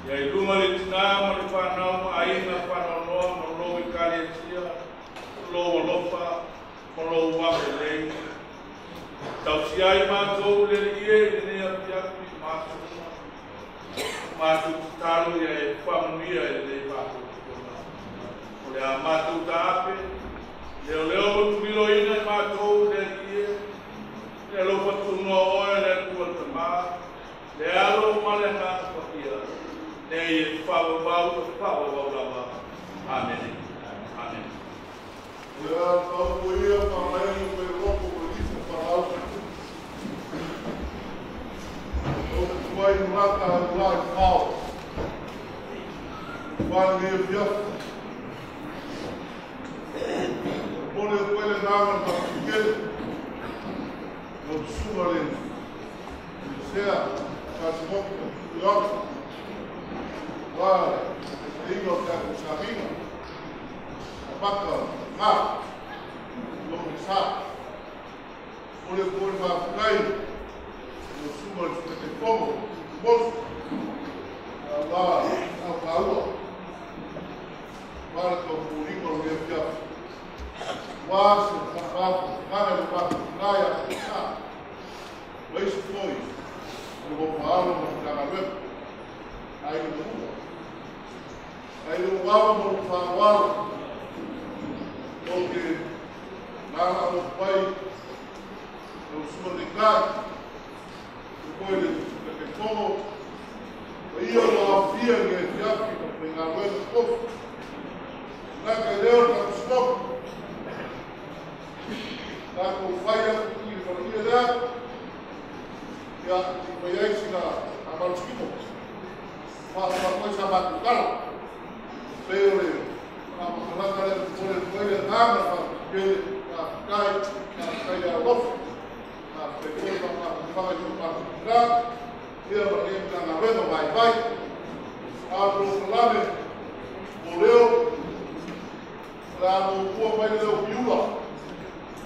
Ia lunga le tina ma le whanau ainga whanau noa ma lo I kalesia, lo lofa, ma lo wake lei. Tau si ai mātou le ie ne a piaku I mātou. Mātou talo ia e whamuia e le wātou. O le a mātou tāpe, leo tumilo ina I mātou le ie, le lofa tunua oe le kua tamā, le alo male ngā whakia, ne I e whawawau lava. Amen. Amen. Ia tau ia whamae me roko o lisa whahau. O te tuai mata a lai whao. Whange e whiafu. Pone o koele nāma ta kikele. O te sumare. Sea, ka se moki o kuiaka. Wāre, te ingo te samina. Paka, ngā, loko sā. Ole kore mā pukai, o sumare te te kongo, mosu. Wā, nā kāua. Wāre tō kūringo o mea pia. Wā se whakāpu, ngāre wāku, ngāia, sā. Waisi toi, o lo pāro mo kāna repu. Ai o mua. Ai o wāwa mo whāwāro. Porque nada no pai, no suma de cá, depois de como, aí eu não havia que já fica pegando ele pouco, na cadeira da stop, na confaia e família lá, já foi aí se na malchimo, faz uma coisa bacana, pero a macarena por el cuello de agua que cae a lof a pequena para para e a entra na rede vai a proclame morreu lá no rua vai do Piula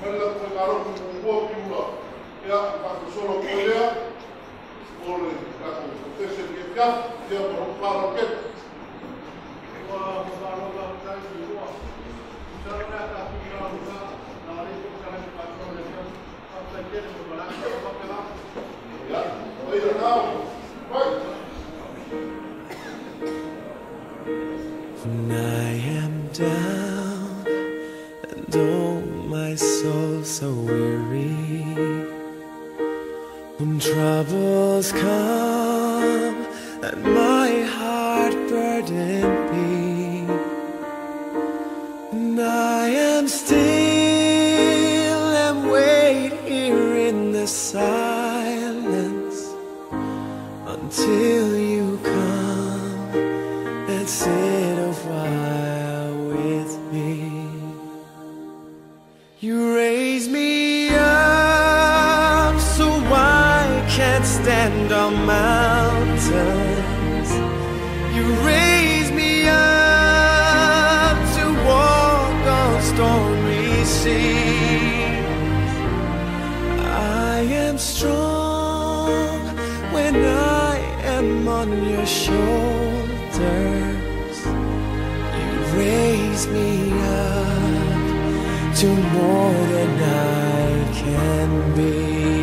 vai lá para caro no rua Piula e a para solo colher por a contexto que fica e a para o que When I am down and oh my soul so weary, when troubles come and my heart burden me, and I am still and wait here in the silence until you come and sit a while with me. You raise me up so I can't stand on mountains. You raise me up to walk on stormy seas. I am strong when I am on your shoulders. You raise me up to more than I can be.